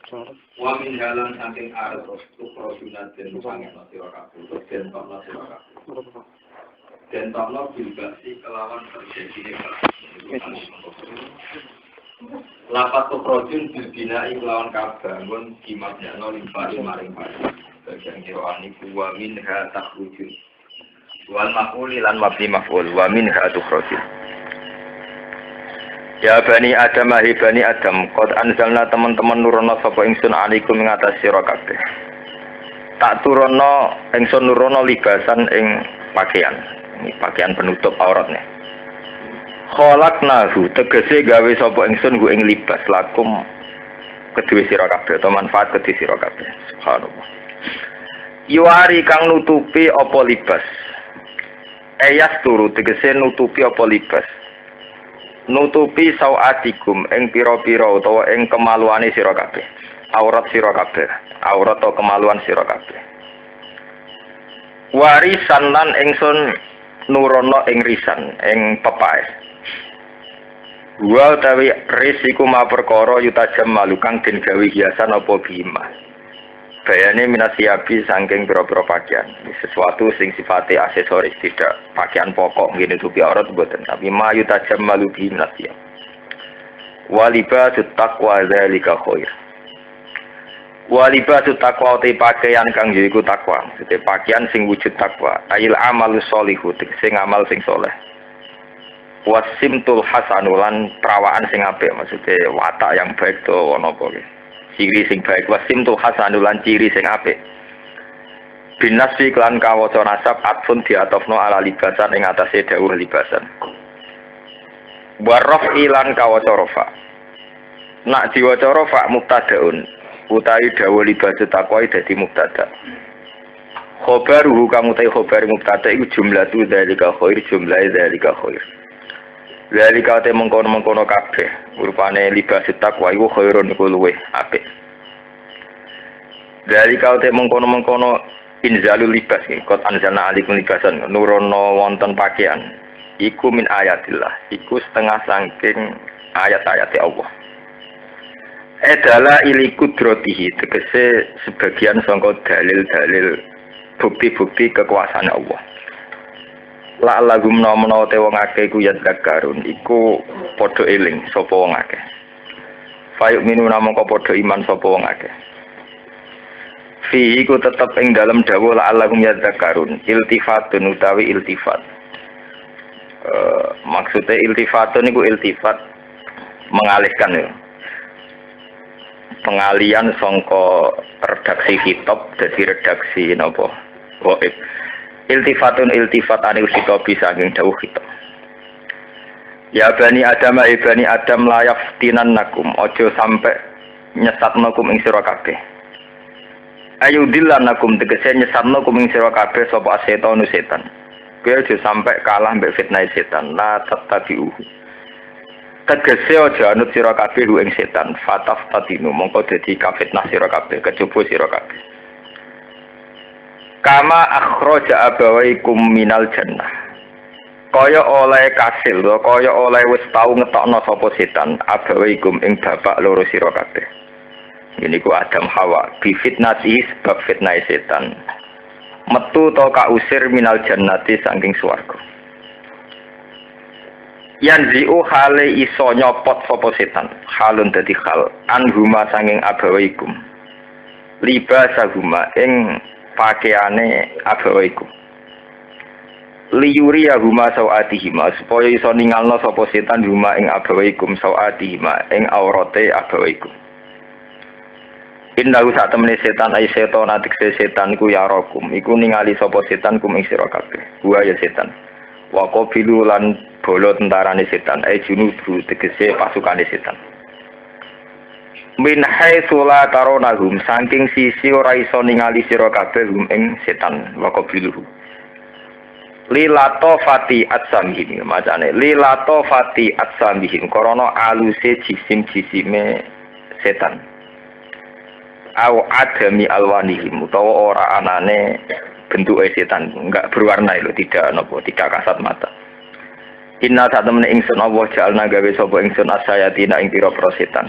Wa min halan saking arep tukro sunat den pangen sira kabeh den tokno sira kabeh den tokno bilbasi kelawan terjadi lapat tukrojun bilbina kelawan kabangun kimatnya limpari maring pari bagian kiraan iku wa minha takhrujun wal maf'ul lan mabni maf'ul wa minha tukhrojun. Ya bani Adam, hai bani Adam, qad anzalna teman-teman nurono sapa ingsun alaikum ing atas sira kabeh. Tak turono ingsun nurono libasan ing pakaian. Ini pakaian penutup auratne. Khalaqnahu tegese gawe sapa ingsun ku ing libas lakum kedue sira kabeh atau manfaat kedue sira kabeh. Subhanallah. Yuari kang nutupi apa libas. Eyas turu tegese nutupi apa libas. Nutupi sawatikum ing pira-pira utawa ing kemaluane sira kabeh. Aurat sira kabeh, aurat atau kemaluan sira kabeh. Warisan lan ingsun nurono ing risan, ing pepae. Wa utawi risiku ma perkara yutajam malukang den gawe hiasan apa bima. Bayane minasiabi saking pira-pira pakaian. Sesuatu sing sifatnya aksesoris, tidak pakaian pokok ngene tupi aurat mboten, tapi ma yutajam malubi minasiab. Walibasut taqwa zalika khair. Walibasut taqwa te pakaian kang yaiku takwa, sete pakaian sing wujud takwa, ail amalus sholihu sing amal sing saleh. Wasimtul hasanulan perawaan sing apik, maksudnya watak yang baik to ono apa iki. Ciri sing baik wasimtul hasanulan ciri sing apik. Binasfi klan kawaca nasab atfun diatofno ala libasan ing atase dawuh libasan. Waraf ilan kawaca rafa. Nak diwaca rafa mubtadaun utawi dawuh libasut taqwa dadi mubtada. Khobaruhu kamu ta khobar mubtada iku jumlatu dzalika khair jumlahe dzalika khair. Dari kate mengkono-mengkono kabeh, rupane libasut taqwa iku khairun iku luweh apik. Dari kate mengkono-mengkono inzalul libas iki, qad anzalna alaikum libasan, nurono wonten pakaian. Iku min ayatillah, iku setengah saking ayat-ayat Allah. Edala ili kudratihi, tegese sebagian sangka dalil-dalil bukti-bukti kekuasaan Allah. La lagum menawa te wong akeh iku ya zakarun iku padha eling sapa wong akeh. Fayuk minu namangka padha iman sapa wong akeh. Fi iku tetep ing dalem dawuh la lagum ya zakarun iltifatun utawi iltifat. Maksudnya iltifatun iku iltifat mengalihkan ya. Pengalian sangka redaksi kitab dadi redaksi napa? Waib. Iltifatun iltifat ane usika bisa saking dawuh kita. Ya bani Adam ibani Adam layaf tinannakum ojo sampai nyesatnakum ing sira kabeh. Ayu dilanakum tegese nyesatnakum ing sira kabeh sapa setan setan. Kowe ojo sampai kalah mbek fitnah setan. La tattabi'u. Tegese ojo anut sira kabeh ing setan. Fataf tatinu mongko dadi kafitnah sira kabeh, kecoba sira kabeh. Kama akhraja abawaikum minal jannah. Kaya oleh kasil, kaya oleh wis tau ngetokno sapa setan abawaikum ing bapak loro sira kabeh. Ini ku Adam Hawa bi fitnati sebab fitnah setan. Metu to kausir minal jannati saking swarga. Yanzi'u hale iso nyopot sapa setan. Halun dadi hal anhuma saking abawaikum. Libasahuma ing pakaiane abawaikum liyuri huma sawatihima supaya iso ningalno sapa setan huma ing abawaikum sawatihima ing aurate abawaikum. Innahu satemene setan ai setan atik setan ku yarakum iku ningali sapa setan kum ing sira kabeh wa ya setan wa qabilu lan bolo tentarane setan ai junudu tegese pasukane setan. Min haitsu la taronahum saking sisi ora iso ningali sira kabeh hum ing setan wa qabiluhu. Lilato fati atsamihim macane lilato fati atsamihim krana aluse jisim-jisime setan. Au adami alwanihim utawa ora anane bentuke setan, enggak berwarna lho, tidak napa, tidak kasat mata. Inna satemene ingsun Allah jalna gawe sapa ingsun asayatina ing pira-pira setan.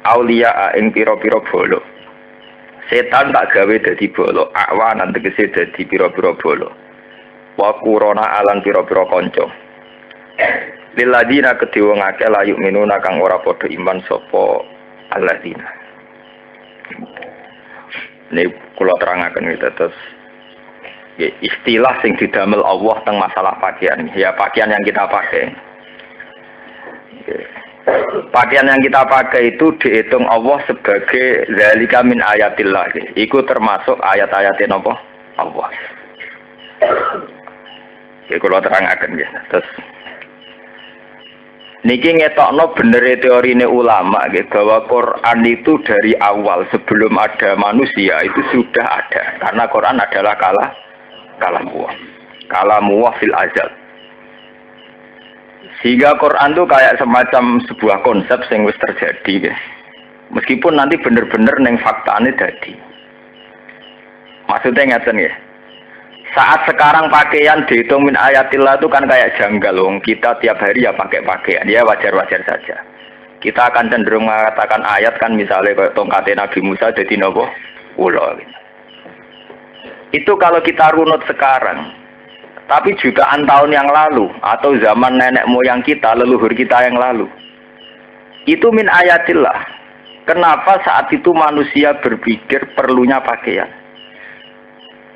aulia ing pira-pira bolo. Setan tak gawe dadi bolo, awanan tegese dadi pira-pira bolo. Wa qurana alan pira-pira kanca. Liladina kedhe wong akeh layu minuna kang ora padha iman sapa alladzina. Nek kula terangaken iki terus istilah sing didamel Allah tentang masalah pakaian. Ya pakaian yang kita pakai. Pakaian yang kita pakai itu dihitung Allah sebagai zalika min ayatillah. Iku termasuk ayat-ayatin apa? Allah. Ya kalau terangkan ya. Terus niki ngetokno bener teorine ulama gitu, bahwa Quran itu dari awal sebelum ada manusia itu sudah ada. Karena Quran adalah kalamullah fil azal. Sehingga Quran itu kayak semacam sebuah konsep yang wis terjadi, guys. Meskipun nanti bener-bener neng faktane dadi. Maksudnya ngeten ya. Saat sekarang pakaian dihitung min ayatillah itu kan kayak janggal, wong kita tiap hari ya pakai pakaian, ya wajar-wajar saja. Kita akan cenderung mengatakan ayat kan misalnya kayak tongkatnya Nabi Musa jadi nopo ulo. Itu kalau kita runut sekarang. Tapi jutaan tahun yang lalu atau zaman nenek moyang kita, leluhur kita yang lalu. Itu min ayatillah. Kenapa saat itu manusia berpikir perlunya pakaian?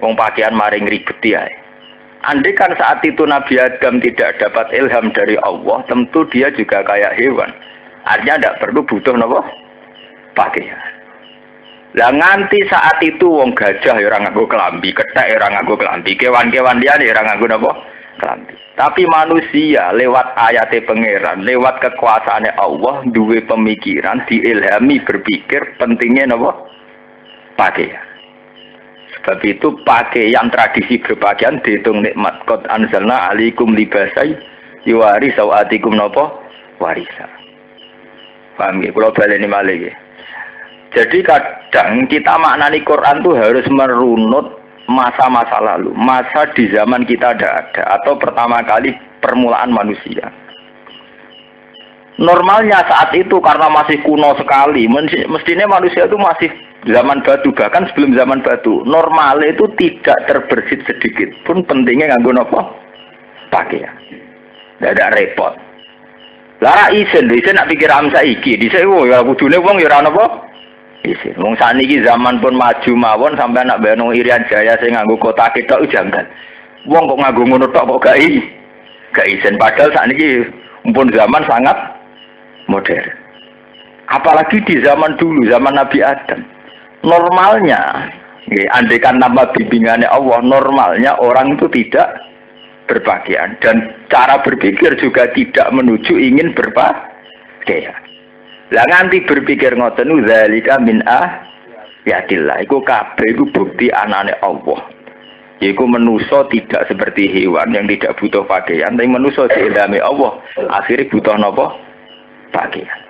Wong pakaian maring ribet ya. Andai kan saat itu Nabi Adam tidak dapat ilham dari Allah, tentu dia juga kayak hewan. Artinya tidak perlu butuh nopo pakaian. Lah nganti saat itu wong gajah ya ora nganggo kelambi, kethek ya ora nganggo kelambi, kewan-kewan liyane ya ora nganggo napa? Kelambi. Tapi manusia lewat ayate pangeran, lewat kekuasaane Allah duwe pemikiran, diilhami berpikir pentingnya napa? Pakaian. Sebab itu pakaian tradisi berpakaian dihitung nikmat. Qad anzalna alaikum libasai yuwari sawatikum napa? Warisa. Paham ya? Kula baleni malih ya. Jadi kadang kita maknani Quran tuh harus merunut masa-masa lalu, masa di zaman kita ada atau pertama kali permulaan manusia. Normalnya saat itu karena masih kuno sekali, mestinya manusia itu masih zaman batu, bahkan sebelum zaman batu. Normal itu tidak terbersit sedikit pun, pentingnya nganggo napa? Pakaian. Tidak ada repot. Lara isen nak pikir am saiki, dhisik ya kudune wong ya ora napa? Isi, wong saniki zaman pun maju mawon sampai anak bayang Irian Jaya sing nganggo kotak ketok jangan. Wong kok nganggo ngono tok kok gak isen, padahal saniki pun zaman sangat modern. Apalagi di zaman dulu, zaman Nabi Adam. Normalnya, andaikan nama bimbingannya Allah, normalnya orang itu tidak berpakaian dan cara berpikir juga tidak menuju ingin berpakaian. Lah nganti berpikir ngoten zalika min ayatillah. Iku kabeh iku bukti anane Allah. Iku manusa tidak seperti hewan yang tidak butuh pakaian, tapi manusa diilhami Allah akhirnya butuh napa? Pakaian.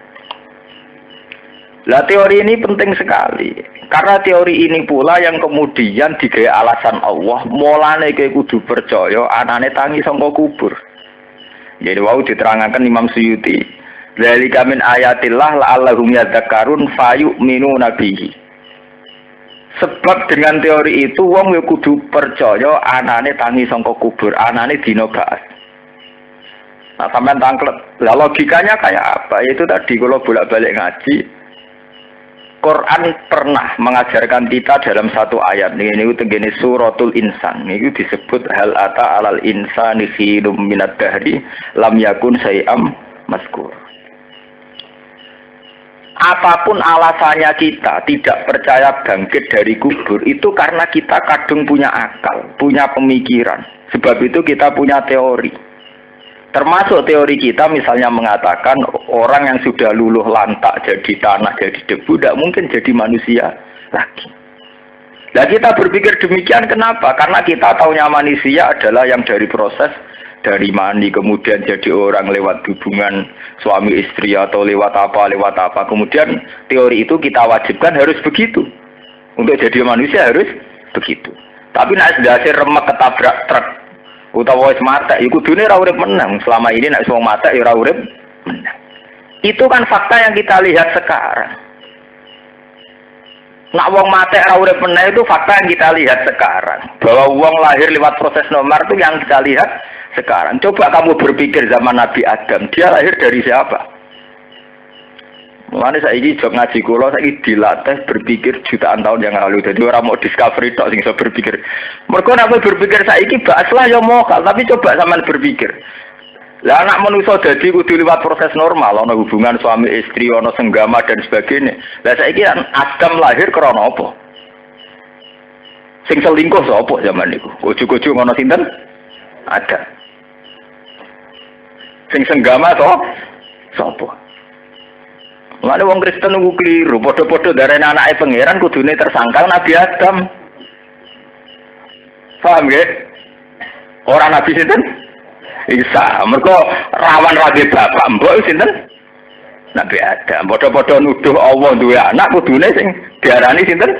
Lah teori ini penting sekali. Karena teori ini pula yang kemudian digawe alasan Allah, mulane kowe kudu percaya anane tangi saka kubur. Jadi wau diterangkan Imam Suyuti. Zalika min ayatillah la'allahum yadhakkarun fayu'minuna bihi. Sebab dengan teori itu wong ya kudu percaya anane tangi saka kubur, anane dina ba'ats. Nah, sampean tangklet. Lah logikanya kayak apa? Itu tadi kalau bolak-balik ngaji, Quran pernah mengajarkan kita dalam satu ayat ini tenggene suratul insan. Ini disebut hal ata alal insani khilum minad dahri lam yakun syai'am mazkur. Apapun alasannya kita tidak percaya bangkit dari kubur, itu karena kita kadung punya akal, punya pemikiran. Sebab itu kita punya teori. Termasuk teori kita misalnya mengatakan orang yang sudah luluh lantak jadi tanah, jadi debu, tidak mungkin jadi manusia lagi. Nah kita berpikir demikian kenapa? Karena kita taunya manusia adalah yang dari proses dari mani kemudian jadi orang lewat hubungan suami istri atau lewat apa. Kemudian teori itu kita wajibkan harus begitu. Untuk jadi manusia harus begitu. Tapi nek ndase remek ketabrak truk utawa wis mati, iku kudune ora urip menang. Selama ini nek wong mati ya ora urip menang. Itu kan fakta yang kita lihat sekarang. Nak wong mati ora urip meneh itu fakta yang kita lihat sekarang. Bahwa wong lahir lewat proses nomor itu yang kita lihat sekarang. Coba kamu berpikir zaman Nabi Adam, dia lahir dari siapa? Mulane saiki jog ngaji kula saiki dilatih berpikir jutaan tahun yang lalu. Jadi orang mau discovery tok sing iso berpikir. Mergo nek berpikir saiki bakaslah ya mokal, tapi coba sampean berpikir. Lah anak manusia dadi kudu liwat proses normal, ana hubungan suami istri, ana senggama dan sebagainya. Lah saiki Adam lahir krana apa? Sing selingkuh sapa zaman niku? Ujug-ujug ana sinten? Ada. Sing senggama sapa? Mulane wong Kristen niku kliru, padha-padha darane anake pangeran kudune tersangkal Nabi Adam. Paham nggih? Ora Nabi sinten? Isa, mereka rawan rabi bapak mbok sinten? Nabi Adam. Padha-padha nuduh Allah duwe anak kudune sing diarani sinten?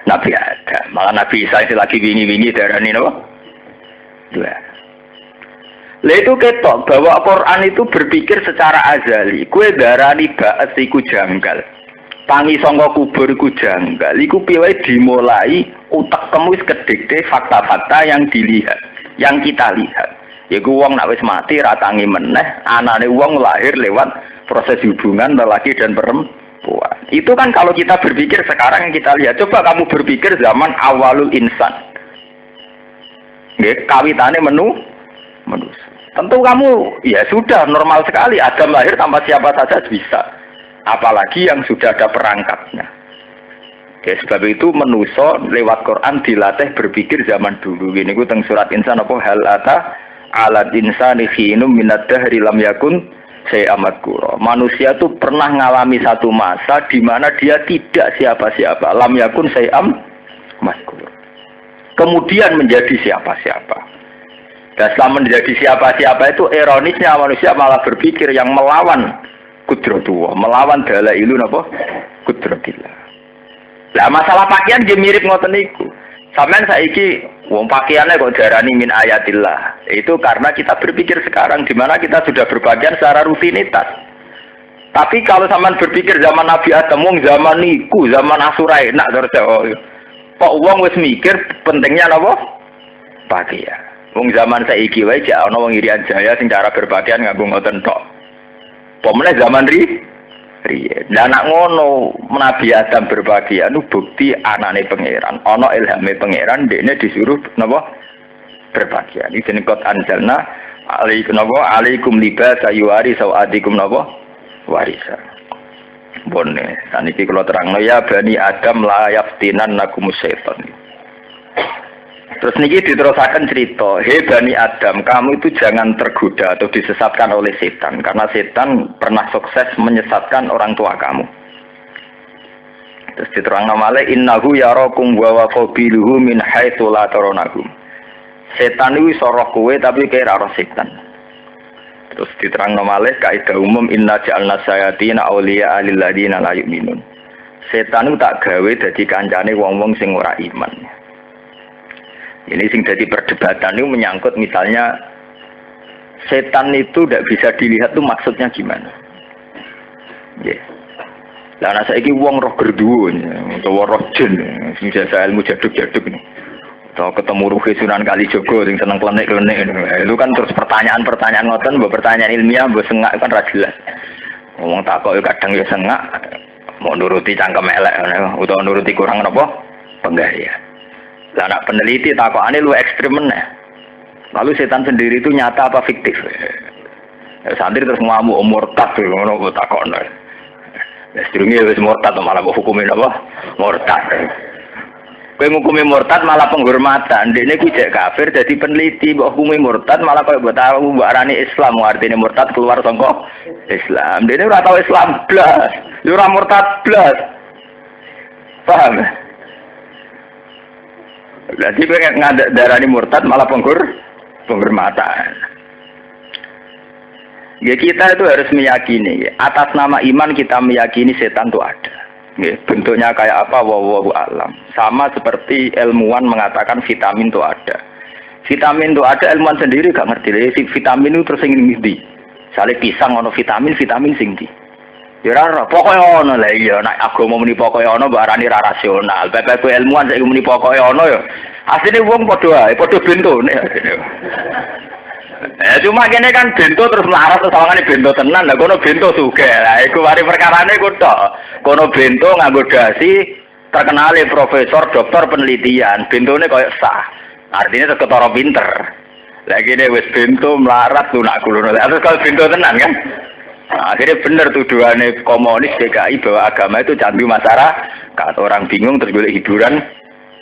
Nabi Adam. Malah Nabi Isa itu lagi wingi-wingi diarani napa? Dua. Lah itu ketok bahwa Quran itu berpikir secara azali. Kue darani ba'as iku janggal. Tangi sangka kubur iku janggal. Iku piye dimulai utek kamu wis kedikte fakta-fakta yang dilihat, yang kita lihat. Yaiku wong nak wis mati ratangi meneh, anane wong lahir lewat proses hubungan lelaki dan perempuan. Itu kan kalau kita berpikir sekarang yang kita lihat. Coba kamu berpikir zaman awalul insan. Nggih, kawitane manusia. Tentu kamu ya sudah normal sekali Adam lahir tanpa siapa saja bisa. Apalagi yang sudah ada perangkatnya. Ya, sebab itu manusia lewat Quran dilatih berpikir zaman dulu. Ini ku teng surat Insan apa hal ata alat insani khinum minad dahri lam yakun amat kuro. Manusia itu pernah mengalami satu masa di mana dia tidak siapa-siapa. Lam yakun amat kuro. Kemudian menjadi siapa-siapa. Dan setelah menjadi siapa-siapa itu ironisnya manusia malah berpikir yang melawan kudratullah, melawan dalailun apa? Kudratillah. Lah masalah pakaian dia mirip ngoten niku. Sampeyan saiki wong pakaiannya kok darani min ayatillah. Itu karena kita berpikir sekarang di mana kita sudah berpakaian secara rutinitas. Tapi kalau sampean berpikir zaman Nabi Adam, wong zaman niku, zaman Asura enak terus kok wong wis mikir pentingnya napa? Pakaian. Wong zaman saiki wae jak ana wong Irian Jaya sing cara berpakaian nganggo ngoten tok. Pomene zaman riyen. Lah anak ngono Nabi Adam berpakaian itu bukti anane pangeran. Ana ilhame pangeran dekne disuruh napa berpakaian. Iki jeneng qad anjalna alaikum libasa yuwari sawadikum napa warisa. Bone saniki kula terangno ya bani Adam la yaftinan nakum syaitan. Terus niki diterusaken cerita, "Hei Bani Adam, kamu itu jangan tergoda atau disesatkan oleh setan karena setan pernah sukses menyesatkan orang tua kamu." Terus diterangkan malih innahu yarakum wa qabiluhu min haitsu la tarawnakum. Setan iki soroh kowe tapi kira ora setan. Terus diterangkan malih kaidah umum inna ja'alna sayatina auliya lil ladina la yu'minun. Setan itu tak gawe dadi kancane wong-wong sing ora iman. Ini sing jadi perdebatan itu menyangkut misalnya setan itu tidak bisa dilihat tuh maksudnya gimana? Yeah. Lah ana saiki wong roh gerduwo utawa roh jin sing jasa ilmu jaduk-jaduk nih. Atau ketemu Ruhi Sunan Kalijogo sing seneng klenik-klenik itu kan terus pertanyaan-pertanyaan ngoten, mbok pertanyaan ilmiah mbok sengak kan ra jelas. Wong takok kadang ya sengak mau nuruti cangkem elek utawa nuruti kurang napa? Penggaya. Lah anak peneliti takokane lu ekstrem meneh. Lalu setan sendiri itu nyata apa fiktif? Santri terus ngamuk murtad ngono kok takokno. Wis durunge wis murtad malah kok hukume apa? Murtad. Kowe ngukumi murtad malah penghormatan. Dekne ku jek kafir dadi peneliti mbok hukumi murtad malah koyo mbok tahu mbok arani Islam artine murtad keluar saka Islam. Dekne ora tau Islam blas. Yo ora murtad blas. Paham? Jadi pengen darani murtad malah penghormatan. Ya kita itu harus meyakini atas nama iman kita meyakini setan itu ada. Ya, bentuknya kayak apa wallahu alam. Sama seperti ilmuwan mengatakan vitamin itu ada. Vitamin itu ada ilmuwan sendiri gak ngerti. Si vitamin itu terus sing ndi. Sale pisang ono vitamin sing ndi. Ya ora pokoke ono lah iya nek agama muni pokoke ono mbok arani ra rasional. Bapak ilmuwan saiki muni pokoke ono ya. Asline wong padha wae, padha bentone asline. Cuma kene kan bento terus melarat terus sawangane bento tenan. Lah kono bento sugih. Lah iku mari perkarane ku tok. Kono bento nganggo dasi terkenale profesor, dokter penelitian. Bentone koyo sah. Artinya ketara pinter. Lah kene wis bento melarat lunak kulono. Terus kalau bento tenan kan. Nah, akhirnya benar tuduhannya komunis DKI bahwa agama itu candu masyarakat. Orang bingung terus golek hiburan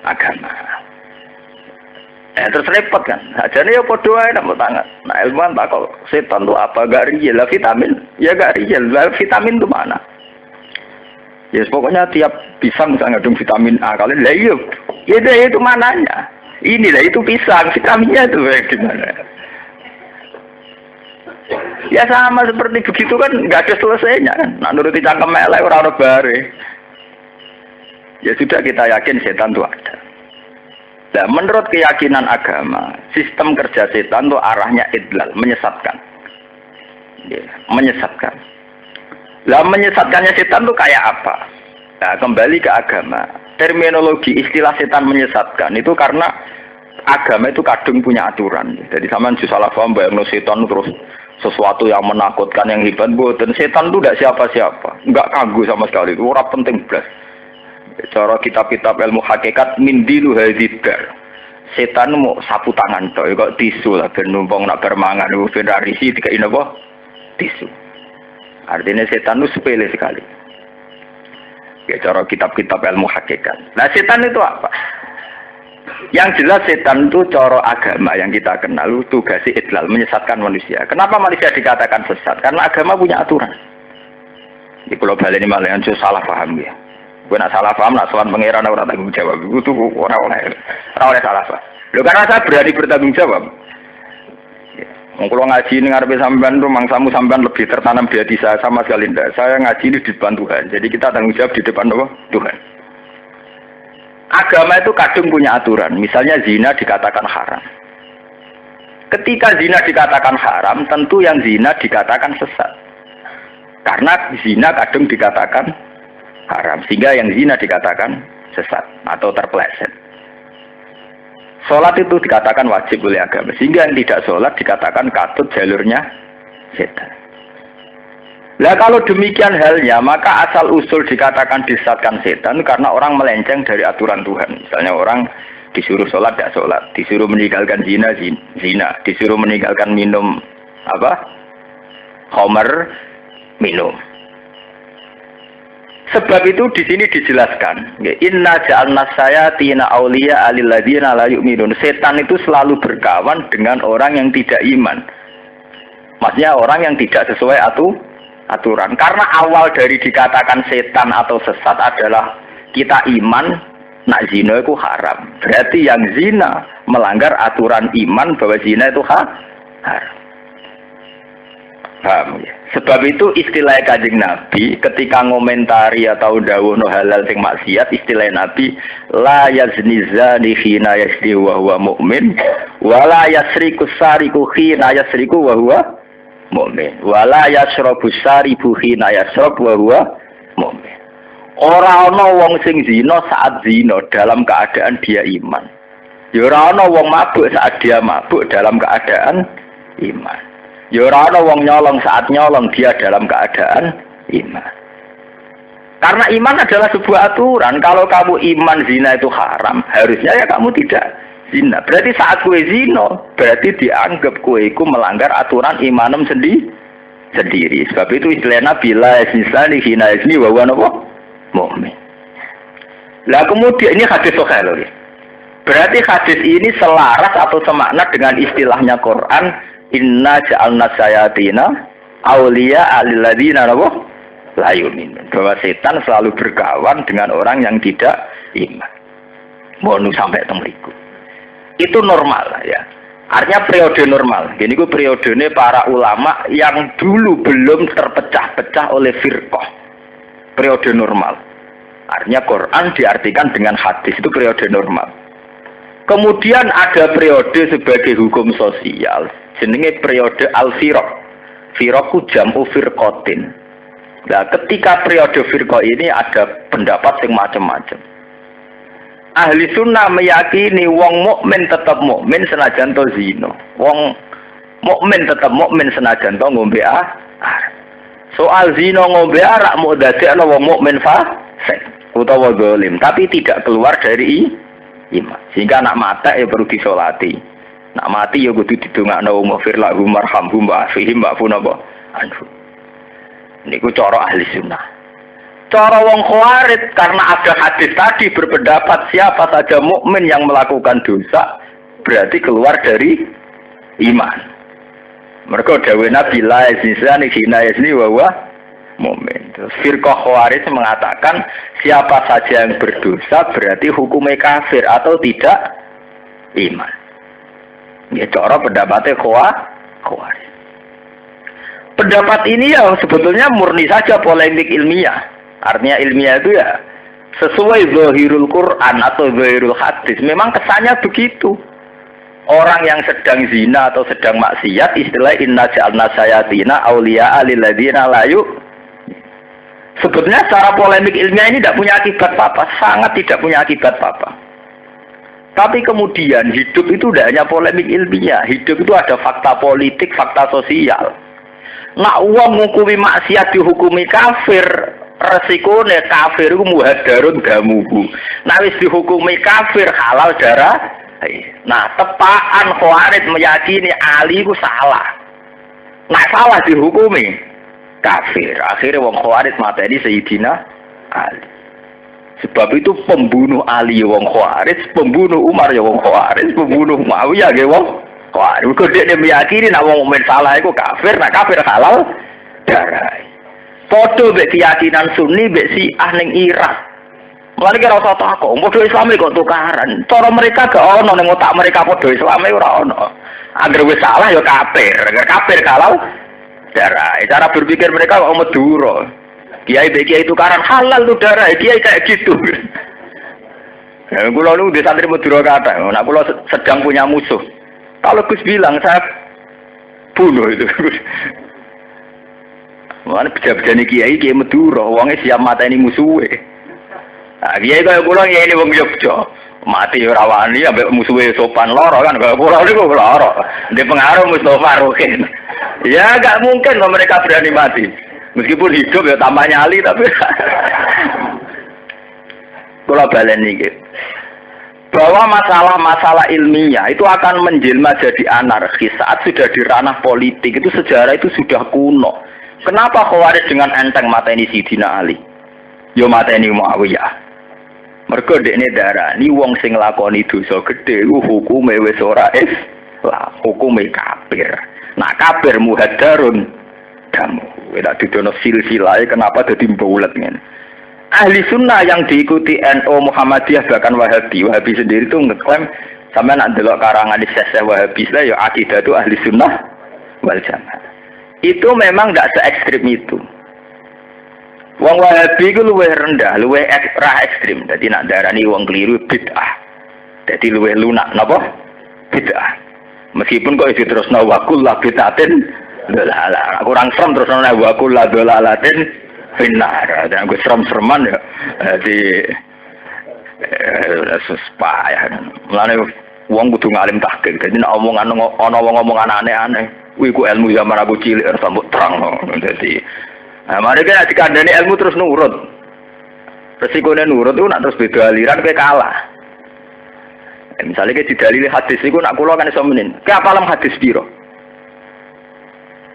agama. Terus repot kan. Ajane ya padha wae nang tangan. Nah, ilmuwan tak kok setan itu apa gak real lah vitamin. Ya gak real. Lah vitamin itu mana? Ya pokoknya tiap pisang misalnya ngandung vitamin A kalian lah iya. Ya itu mananya. Inilah itu pisang vitaminnya itu gimana? Ya sama seperti begitu kan nggak ada selesainya kan. Nah, nuruti cangkem elek orang bare. Ya sudah kita yakin setan itu ada. Nah, menurut keyakinan agama, sistem kerja setan itu arahnya idlal, menyesatkan. Ya, menyesatkan. Lah menyesatkannya setan itu kayak apa? Nah, kembali ke agama. Terminologi istilah setan menyesatkan itu karena agama itu kadung punya aturan. Jadi sama salah paham bayangno setan terus sesuatu yang menakutkan yang hebat dan setan itu tidak siapa-siapa, nggak kagum sama sekali, itu orang penting belas. Cara kitab-kitab ilmu hakikat mindilu hadidar. Setan mau sapu tangan toh, kok tisu lah, bernumpang nak bermangan, berarisi tiga ini apa? Tisu. Artinya setan itu sepele sekali. Ya cara kitab-kitab ilmu hakikat. Nah setan itu apa? Yang jelas setan itu cara agama yang kita kenal itu tugasnya idlal, menyesatkan manusia. Kenapa manusia dikatakan sesat? Karena agama punya aturan. Di pulau Bali ini malah yang salah paham ya. Gue nak salah paham, nak soal pangeran orang tanggung jawab. Itu orang oleh salah paham. Loh karena saya berani bertanggung jawab. Kalau ngaji ini ngarepe sampean rumangsamu sampean lebih tertanam di hati saya sama sekali tidak. Saya ngaji ini di depan Tuhan. Jadi kita tanggung jawab di depan Allah, Tuhan. Agama itu kadung punya aturan. Misalnya zina dikatakan haram. Ketika zina dikatakan haram, tentu yang zina dikatakan sesat. Karena zina kadung dikatakan haram. Sehingga yang zina dikatakan sesat atau terpeleset. Sholat itu dikatakan wajib oleh agama. Sehingga yang tidak sholat dikatakan katut jalurnya setan. Nah kalau demikian halnya, maka asal usul dikatakan disesatkan setan karena orang melenceng dari aturan Tuhan. Misalnya orang disuruh sholat, tidak sholat, disuruh meninggalkan zina, zina, disuruh meninggalkan minum khamr, minum. Sebab itu di sini dijelaskan, inna ja'alna sayatina auliya alil ladzina la yu'minun. Setan itu selalu berkawan dengan orang yang tidak iman. Maksudnya orang yang tidak sesuai aturan. Karena awal dari dikatakan setan atau sesat adalah kita iman nak zina itu haram. Berarti yang zina melanggar aturan iman bahwa zina itu haram. Paham ya? Sebab itu istilah Kanjeng Nabi ketika ngomentari atau dawuh halal sing maksiat, istilah Nabi la yazni zani hina yasri wa huwa mu'min wa la yasriku sariku hina yasriku wa huwa mu'min wala yasrabu saribu hina yasrab wa huwa mu'min. Ora ana wong sing zina saat zina dalam keadaan dia iman. Ya ora ana wong mabuk saat dia mabuk dalam keadaan iman. Ya ora ana wong nyolong saat nyolong dia dalam keadaan iman. Karena iman adalah sebuah aturan. Kalau kamu iman zina itu haram, harusnya ya kamu tidak zina. Berarti saat kue zina, berarti dianggap kue itu melanggar aturan imanem sendiri. Sebab itu istilah Nabi la yazni hina yazni wa huwa mu'min. Lah kemudian ini hadis sahih loh. Berarti hadis ini selaras atau semakna dengan istilahnya Quran, inna ja'alna sayatina auliya alil ladzina la yu'minun. Bahwa setan selalu berkawan dengan orang yang tidak iman. Mohon sampai temriku. Itu normal ya. Artinya periode normal. Ini ku periodenya para ulama yang dulu belum terpecah-pecah oleh firqah. Periode normal. Artinya Quran diartikan dengan hadis itu periode normal. Kemudian ada periode sebagai hukum sosial. Jenenge periode al-firaq. Firaqu jam'u firqatin. Nah, ketika periode firqah ini ada pendapat yang macam-macam. Ahli sunnah meyakini wong mukmin tetap mukmin senajan to zina. Wong mukmin tetap mukmin senajan to ngombe soal zina ngombe arak mau dadekno wong mukmin fasik utawa zalim, tapi tidak keluar dari iman. Sehingga nak mati ya perlu disolati. Nak mati ya kudu didongakno maghfir lahum warhamhum wa afihim wa funaba anhu. Niku cara ahli sunnah. Cara wong khawarij karena ada hadis tadi berpendapat siapa saja mukmin yang melakukan dosa berarti keluar dari iman. Mereka dawuh Nabi la yazni hina yazni wa huwa mukmin. Terus firqah khawarij mengatakan siapa saja yang berdosa berarti hukumnya kafir atau tidak iman. Ya cara pendapatnya khawarij. Pendapat ini ya sebetulnya murni saja polemik ilmiah. Artinya ilmiah itu ya sesuai zahirul Quran atau zahirul hadis. Memang kesannya begitu. Orang yang sedang zina atau sedang maksiat istilah inna ja'alna sayatina awliya'a lil ladzina la yu'minun. Sebetulnya secara polemik ilmiah ini tidak punya akibat apa-apa, sangat tidak punya akibat apa-apa. Tapi kemudian hidup itu tidak hanya polemik ilmiah, hidup itu ada fakta politik, fakta sosial. Nak uang menghukumi maksiat dihukumi kafir, resikonya kafir itu muhadarun damuhu. Nak wis dihukumi kafir halal darah. Nah tepaan khawarij meyakini Ali itu salah. Nak salah dihukumi kafir. Akhirnya wong khawarij mateni Sayyidina Ali. Sebab itu pembunuh Ali ya wong khawarij, pembunuh Umar ya wong khawarij, pembunuh Muawiyah ya wong khawarij. Kok dia meyakini nak wong mukmin salah iku kafir, nak kafir halal darah. Foto mbek keyakinan Sunni mbek Syiah ning Irak. Mulane kira usah takok, padha Islam kok tukaran. Cara mereka gak ono ning otak mereka padha Islam ora ono. Angger wis salah ya kafir, kafir halal darah. Cara berpikir mereka kok Madura. Kiai kiai tukaran halal tuh darah, kiai kayak gitu. Ya, kula lu di santri Madura kata, nak kula sedang punya musuh. Kalau Gus bilang saya bunuh itu. Mana bejat-bejane kiai Madura, wongnya siap mateni musuhe. Nah, kiai kaya kula kiai ini wong Yogya. Mati ora wani ambek musuhe sopan loro kan kaya kula niku loro. Ndek pengaruh Mustofa Rukin. Ya enggak mungkin kalau mereka berani mati. Meskipun hidup ya tambah nyali tapi kula baleni iki. Bahwa masalah-masalah ilmiah itu akan menjelma jadi anarkis saat sudah di ranah politik. Itu sejarah itu sudah kuno. Kenapa Khawarij dengan enteng mateni Sidina Ali? Yo mateni Muawiyah. Mergo dekne darani wong sing nglakoni dosa gedhe hukume wis ora lah hukume kafir. Nah kafir muhadarun kamu. Wis didono silsilahe kenapa dadi mbulet ngene. Ahli sunnah yang diikuti NU Muhammadiyah bahkan Wahabi sendiri itu ngeklaim sampai nak delok karangan di Syekh Wahabi lah ya akidah itu ahli sunnah wal jamaah. Itu memang tidak se-ekstrim itu. Wong Wahabi itu luwih rendah, luwih ekstrim. Jadi nak darani wong keliru bid'ah. Jadi luwih lunak napa? Bid'ah. Meskipun kok itu terus nawakul lah bid'atin dolalah. Kurang serem terus nawakul lah dolalatin benar, dan gue serem-sereman ya, di susah ya. Mulane wong kudu ngalim tahqiq. Jadi nek omongan ana wong omongan aneh-aneh, kuwi ku ilmu zaman aku cilik sambut terang. Jadi, nah mari kita dikandani ilmu terus nurut. Resikonya nurut itu nak terus beda aliran kayak kalah. Misalnya kita didalili hadis itu nak kula kan iso menen. Ki apalam hadis piro?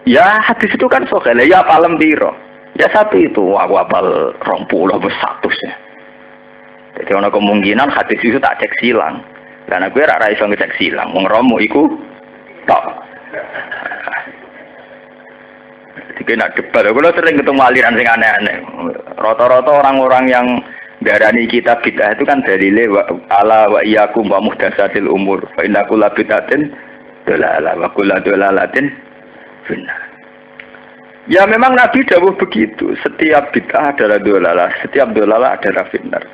Ya hadis itu kan sahih. Ya apalam piro? Ya satu itu, aku apal 20 atau 100 ya. Jadi ada kemungkinan hadis itu tak cek silang. Karena gue rara iso ngecek silang. Wong romo iku tok. Jadi nak debat, aku sering ketemu aliran sing aneh-aneh. Rata-rata orang-orang yang darani kita bid'ah itu kan dalile ala wa iyyakum wa muhdatsatil umur. Fa inna kulla bid'atin dalalah wa kulla dalalatin finnar. Ya memang Nabi dawuh begitu, setiap bid'ah adalah dolalah, setiap dolalah adalah finnar.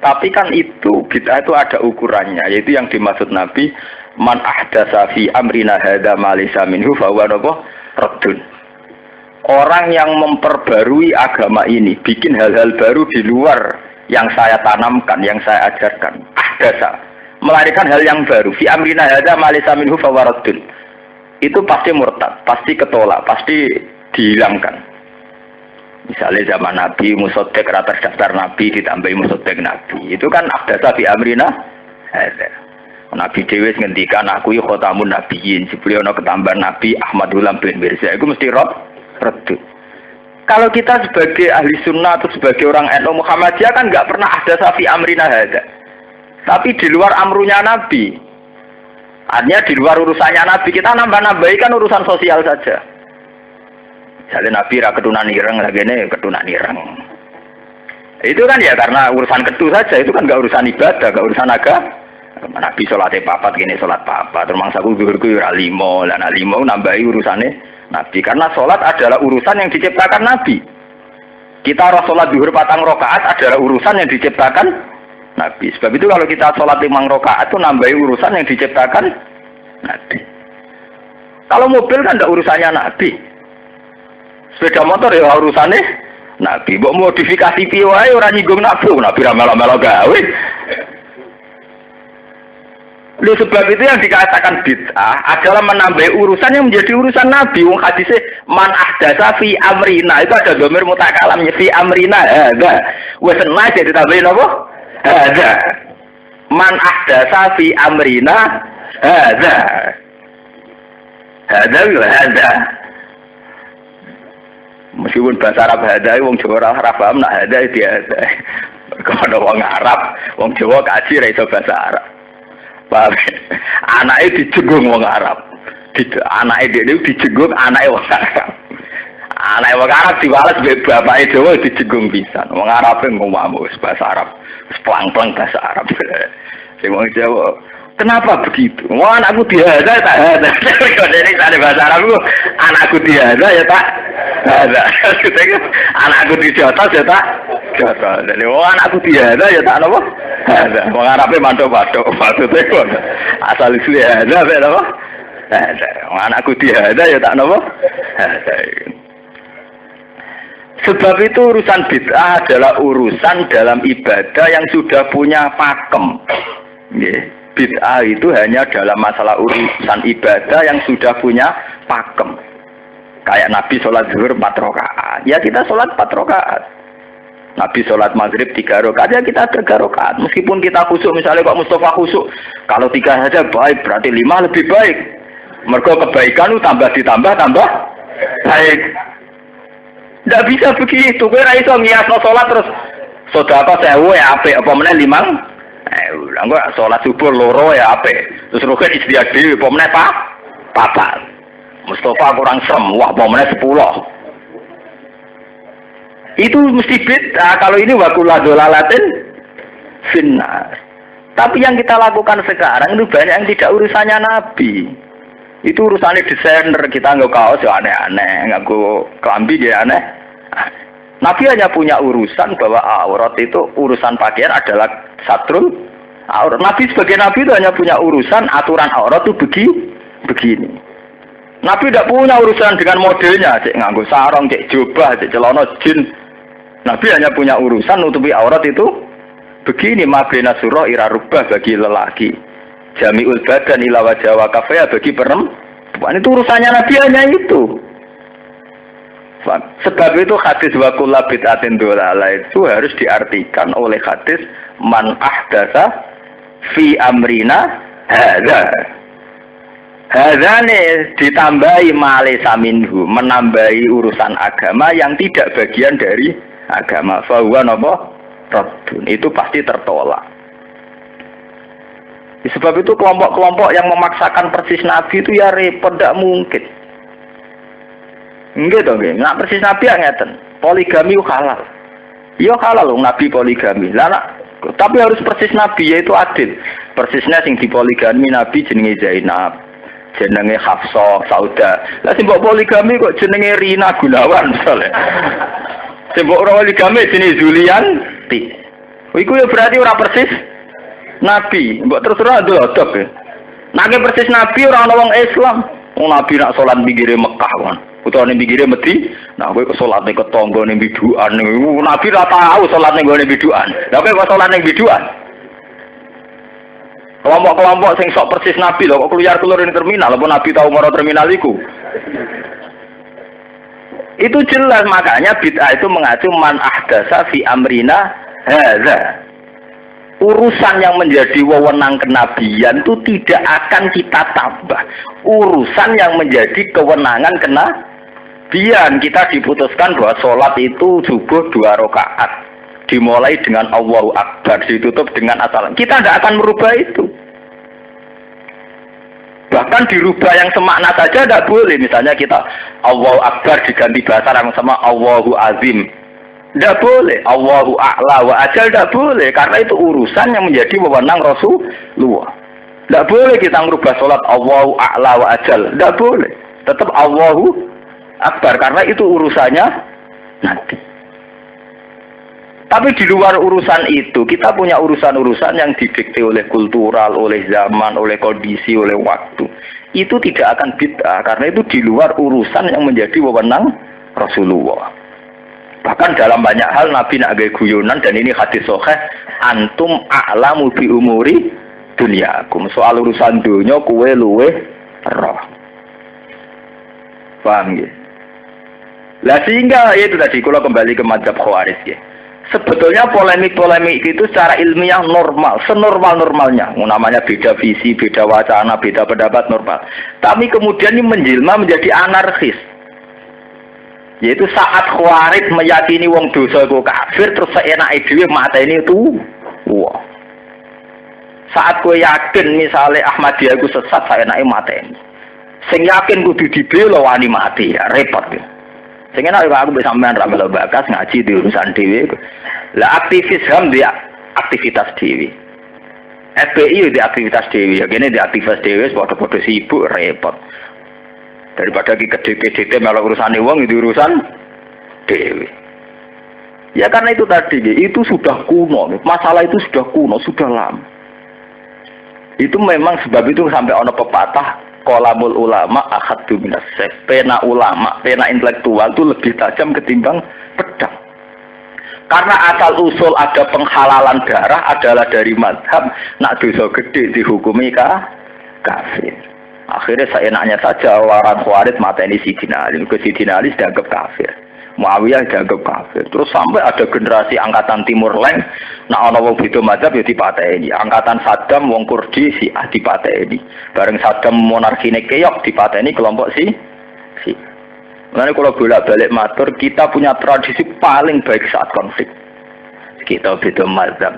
Tapi kan itu bid'ah itu ada ukurannya, yaitu yang dimaksud Nabi man ahdatsa fi amrina hadza ma laysa minhu fa huwa raddun. orang yang memperbarui agama ini, bikin hal-hal baru di luar yang saya tanamkan, yang saya ajarkan, ahdasa, melahirkan hal yang baru, fi amrina hadza ma laysa minhu fawaradun. Itu pasti murtad, pasti ketolak, pasti dihilangkan. Misalnya zaman Nabi musoddek rata daftar Nabi ditambahi musoddek Nabi, itu kan ahdasa fi amrina hadza. Nabi Dewi ngendikan aku iki khotamun nabiyyin, sebelum ana ketambahan Nabi Ahmadul bin Mirza, itu mesti redup. Kalau kita sebagai ahli sunnah atau sebagai orang NU Muhammadiyah kan nggak pernah ada safi amrina hadza. Tapi di luar amrunya Nabi, artinya di luar urusannya Nabi, kita nambah-nambahi kan urusan sosial saja. Misalnya Nabi ra ketunan ireng, lagene ketunan ireng. Itu kan ya karena urusan ketu saja, itu kan nggak urusan ibadah, nggak urusan agama. Nabi sholatnya papat, gini sholat papat. Terus mangsaku zuhurku ora limo, lan limo nambahi urusannya Nabi. Karena sholat adalah urusan yang diciptakan Nabi. Kita harus sholat zuhur 4 rakaat adalah urusan yang diciptakan Nabi. Sebab itu kalau kita sholat 5 rakaat itu nambahi urusan yang diciptakan Nabi. Kalau mobil kan tidak urusannya Nabi. Sepeda motor ya urusannya Nabi. Mbok modifikasi piye wae ora nyinggung Nabi. Nabi ra melo-melo gawe. Loh, sebab itu yang dikatakan bid'ah adalah menambah urusan yang menjadi urusan Nabi. Wong hadisnya man ahdasa fi amrina, itu ada dhamir mutakalamnya fi amrina hadza. Wes enak jadi tambahin apa? Hadza. Man ahdasa fi amrina hadza. Hadza wa hadza. Meskipun bahasa Arab hadza wong Jawa ora paham nak hadza itu hadza. Kalau wong Arab, wong Jawa kaji ra iso bahasa Arab. Paham? Anaknya dijenggung wong Arab. Anaknya dia dijenggung anaknya wong Arab. Anaknya wong Arab diwales bapaknya Jawa dijenggung pisan. Wong Arab ngomong bahasa Arab, pelang-pelang bahasa Arab. Sing wong Jawa, kenapa begitu? Wong anakku diada tak ada. Jadi ada bahasa Arab, anakku diada ya tak ada. Anakku dijotos ya tak jotos. Jadi wong anakku diada ya tak apa? Ada. Wong Arabe mantuk-mantuk maksudnya kok. Asal isli ada apa? Ada. Wong anakku diada ya tak napa? Ada. Sebab itu urusan bid'ah adalah urusan dalam ibadah yang sudah punya pakem. Nggih. Bid'ah itu hanya dalam masalah urusan ibadah yang sudah punya pakem. Kayak Nabi sholat zuhur 4 rakaat. Ya kita sholat 4 rakaat. Nabi sholat maghrib 3 rakaat, ya kita 3 rakaat. Meskipun kita khusyuk, misalnya kok Mustafa khusyuk, kalau 3 saja baik, berarti 5 lebih baik. Mergo kebaikan itu tambah baik. Tidak bisa begitu. Kowe ra iso ngiasno sholat terus sedekah 1000 ya apik, apa meneh 5. Lah kok sholat subuh loro ya apik. Terus rugen istiadat dhewe, apa meneh papat. Mustafa kurang serem, wah apa meneh 10. Itu mesti bid'ah. Kalau ini wakulah dolalatin finnar. Tapi yang kita lakukan sekarang itu banyak yang tidak urusannya Nabi. Itu urusannya desainer. Kita nggak kaos ya aneh-aneh, nggak kelambi ya aneh. Nabi hanya punya urusan bahwa aurat itu urusan pakaian adalah satrul aurat. Nabi sebagai Nabi itu hanya punya urusan aturan aurat itu begini. Nabi tidak punya urusan dengan modelnya, cek nganggo sarung, cek jubah, cek celana jin. Nabi hanya punya urusan nutupi aurat itu begini, mabena surah ira rubah bagi lelaki, jami'ul badan ila wajah wa kafaya bagi perempuan. Itu urusannya Nabi hanya itu. Sebab itu hadis wa kullu bid'atin dhalalah itu harus diartikan oleh hadis man ahdatsa fi amrina hadza. Hadane ditambahi malesa minhu, menambahi urusan agama yang tidak bagian dari agama. Fahuwa napa? Raddun. Itu pasti tertolak. Sebab itu kelompok-kelompok yang memaksakan persis Nabi itu ya repot, tidak mungkin. Enggak dong, nggak persis Nabi yang ngeten. Poligami halal. Ya halal loh Nabi poligami. Tapi harus persis Nabi, yaitu adil. Persisnya sing dipoligami Nabi jenenge Zainab, jenenge Hafsah, Sauda. Lah sing mbok poligami kok jenenge Rina Gunawan misalnya. Sing mbok poligami jenenge Zulianti. Iku ya berarti ora persis Nabi. Mbok terus-terus adol-adol ya. Nek persis Nabi ora ana wong Islam. Wong Nabi nak salat pinggire Mekah kan. utawa ning pinggire medi. Nah kowe kok salat ning ketangga ning bidukan. Nabi ra tau salat ning gone bidukan. Lah kowe kok salat ning bidukan? Kelompok-kelompok sing sok persis Nabi lho kok keluar ning terminal apa Nabi tau mara terminal iku? Itu jelas, makanya bid'ah itu mengacu man ahdasa fi amrina hadza. Urusan yang menjadi wewenang kenabian itu tidak akan kita tambah. Urusan yang menjadi kewenangan kenabian, kita diputuskan bahwa sholat itu subuh 2 rakaat. Dimulai dengan Allahu Akbar, ditutup dengan Assalamualaikum. Kita tidak akan merubah itu. Bahkan dirubah yang semakna saja tidak boleh. Misalnya kita Allahu Akbar diganti bahasa yang sama Allahu Azim. Tidak boleh. Allahu A'la wa Ajal tidak boleh. Karena itu urusan yang menjadi wewenang Rasulullah. Tidak boleh kita merubah sholat Allahu A'la wa Ajal. Tidak boleh. Tetap Allahu Akbar. Karena itu urusannya nanti. Tapi di luar urusan itu, kita punya urusan-urusan yang didikte oleh kultural, oleh zaman, oleh kondisi, oleh waktu. Itu tidak akan bid'ah, karena itu di luar urusan yang menjadi wewenang Rasulullah. Bahkan dalam banyak hal Nabi nak gawe guyonan, dan ini hadis sahih, antum a'lamu bi umuri dunyakum. Soal urusan dunia kowe luweh roh. Paham ya? Lah sehingga itu tadi kalau kembali ke mazhab Khawarij ya. Sebetulnya polemik-polemik itu secara ilmiah normal, senormal-normalnya. Namanya beda visi, beda wacana, beda pendapat normal. Tapi kemudian ini menjelma menjadi anarkis. Yaitu saat Khawarij meyakini wong dosa itu kafir, terus seenake dhewe mateni itu. Wah. Saat kowe yakin misalnya Ahmadiyah itu sesat, seenake mateni. Sing yakin kudu dibela wani mati, ya repot ya. Sing enak aku bisa sampean ra melu bakas ngaji di urusan dhewe. Lah aktivis HAM dia aktivitas dhewe. FPI di aktivitas dhewe, ya kene di aktivitas dhewe padha-padha sibuk repot. Daripada ki gede-gede melu urusane wong itu urusan dhewe. Ya karena itu tadi, itu sudah kuno. Masalah itu sudah kuno, sudah lama. Itu memang sebab itu sampai ono pepatah Qalamul ulama akhaddu minas sayf. Pena ulama, pena intelektual itu lebih tajam ketimbang pedang. Karena asal usul ada penghalalan darah adalah dari mazhab nak dosa gede dihukumi kafir. Akhirnya seenaknya saja orang Khawarij mateni Sidina Ali, ke Sidina Ali dianggap kafir. Muawiyah dianggap kafir. Terus sampai ada generasi angkatan Timur Leng, nak ana wong beda mazhab ya dipateni. Angkatan Saddam wong Kurdi Syiah dipateni. Bareng Saddam monarkine keok dipateni kelompok si. Makanya kalau bolak-balik matur, kita punya tradisi paling baik saat konflik. Kita beda mazhab.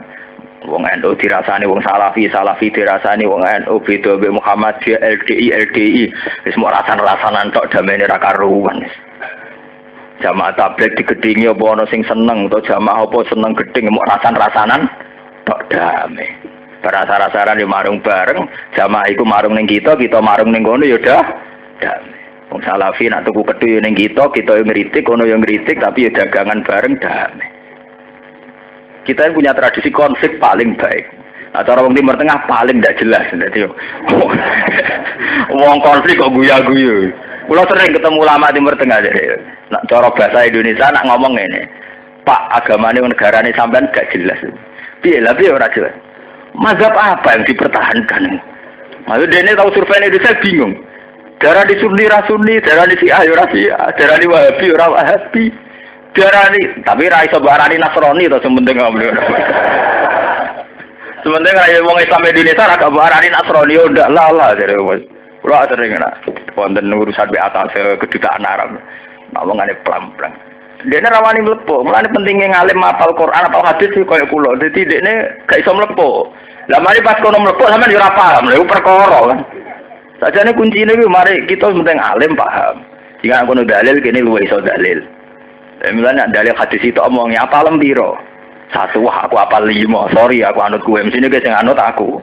Wong NU dirasani wong Salafi dirasani wong NU beda mbek Muhammadiyah LDI. Wis mok rasan-rasanan tok damene ra karuan. Jamaah tabligh digedingi apa ana sing seneng utawa jamaah apa seneng geding mok rasan-rasanan tok damai. Rasa-rasaran yo marung bareng, jamaah iku marung ning kita marung ning kono yo dah damai. Wong Salafi nak tuku kedhu yo ning kita yo ngritik, kono yo ngritik tapi yo dagangan bareng damai. Kita yang punya tradisi konflik paling baik. Nah, cara wong Timur Tengah paling tidak jelas. Jadi, wong konflik kok guya-guyu. Kulo sering ketemu ulama Timur Tengah jadi. Nak cara bahasa Indonesia nak ngomong ini, Pak agamane negarane sampean gak jelas. Piye lah piye ora jelas. Mazhab apa yang dipertahankan? Maksud dene tahu survei Indonesia bingung. Darah di Sunni ra Sunni, darah di Syiah ora Syiah, darah di Wahabi ora Wahabi. Darani, tapi ra iso barani Nasrani to sementing ngomong. Sementing ra wong Islam Indonesia ra gak barani Nasrani yo ndak lah jare wis. Kulo sering ana wonten urusan be atas kedutaan Arab. Ngomongane plam-plam. Dene rawani mlebu, mulane pentingnya ngalim hafal Quran atau hadis koyo kula. Dadi dekne gak iso mlebu. Lah mari pas kono mlebu sampean yo ora paham, lha iku perkara kan. Sajane kuncine iki mari kita penting alim paham. Jika kono dalil kene luwih iso dalil. Misalnya dalil hadis itu omongnya apa lembiro 1 wah aku apa 5 sorry aku anut gue sini guys yang anut aku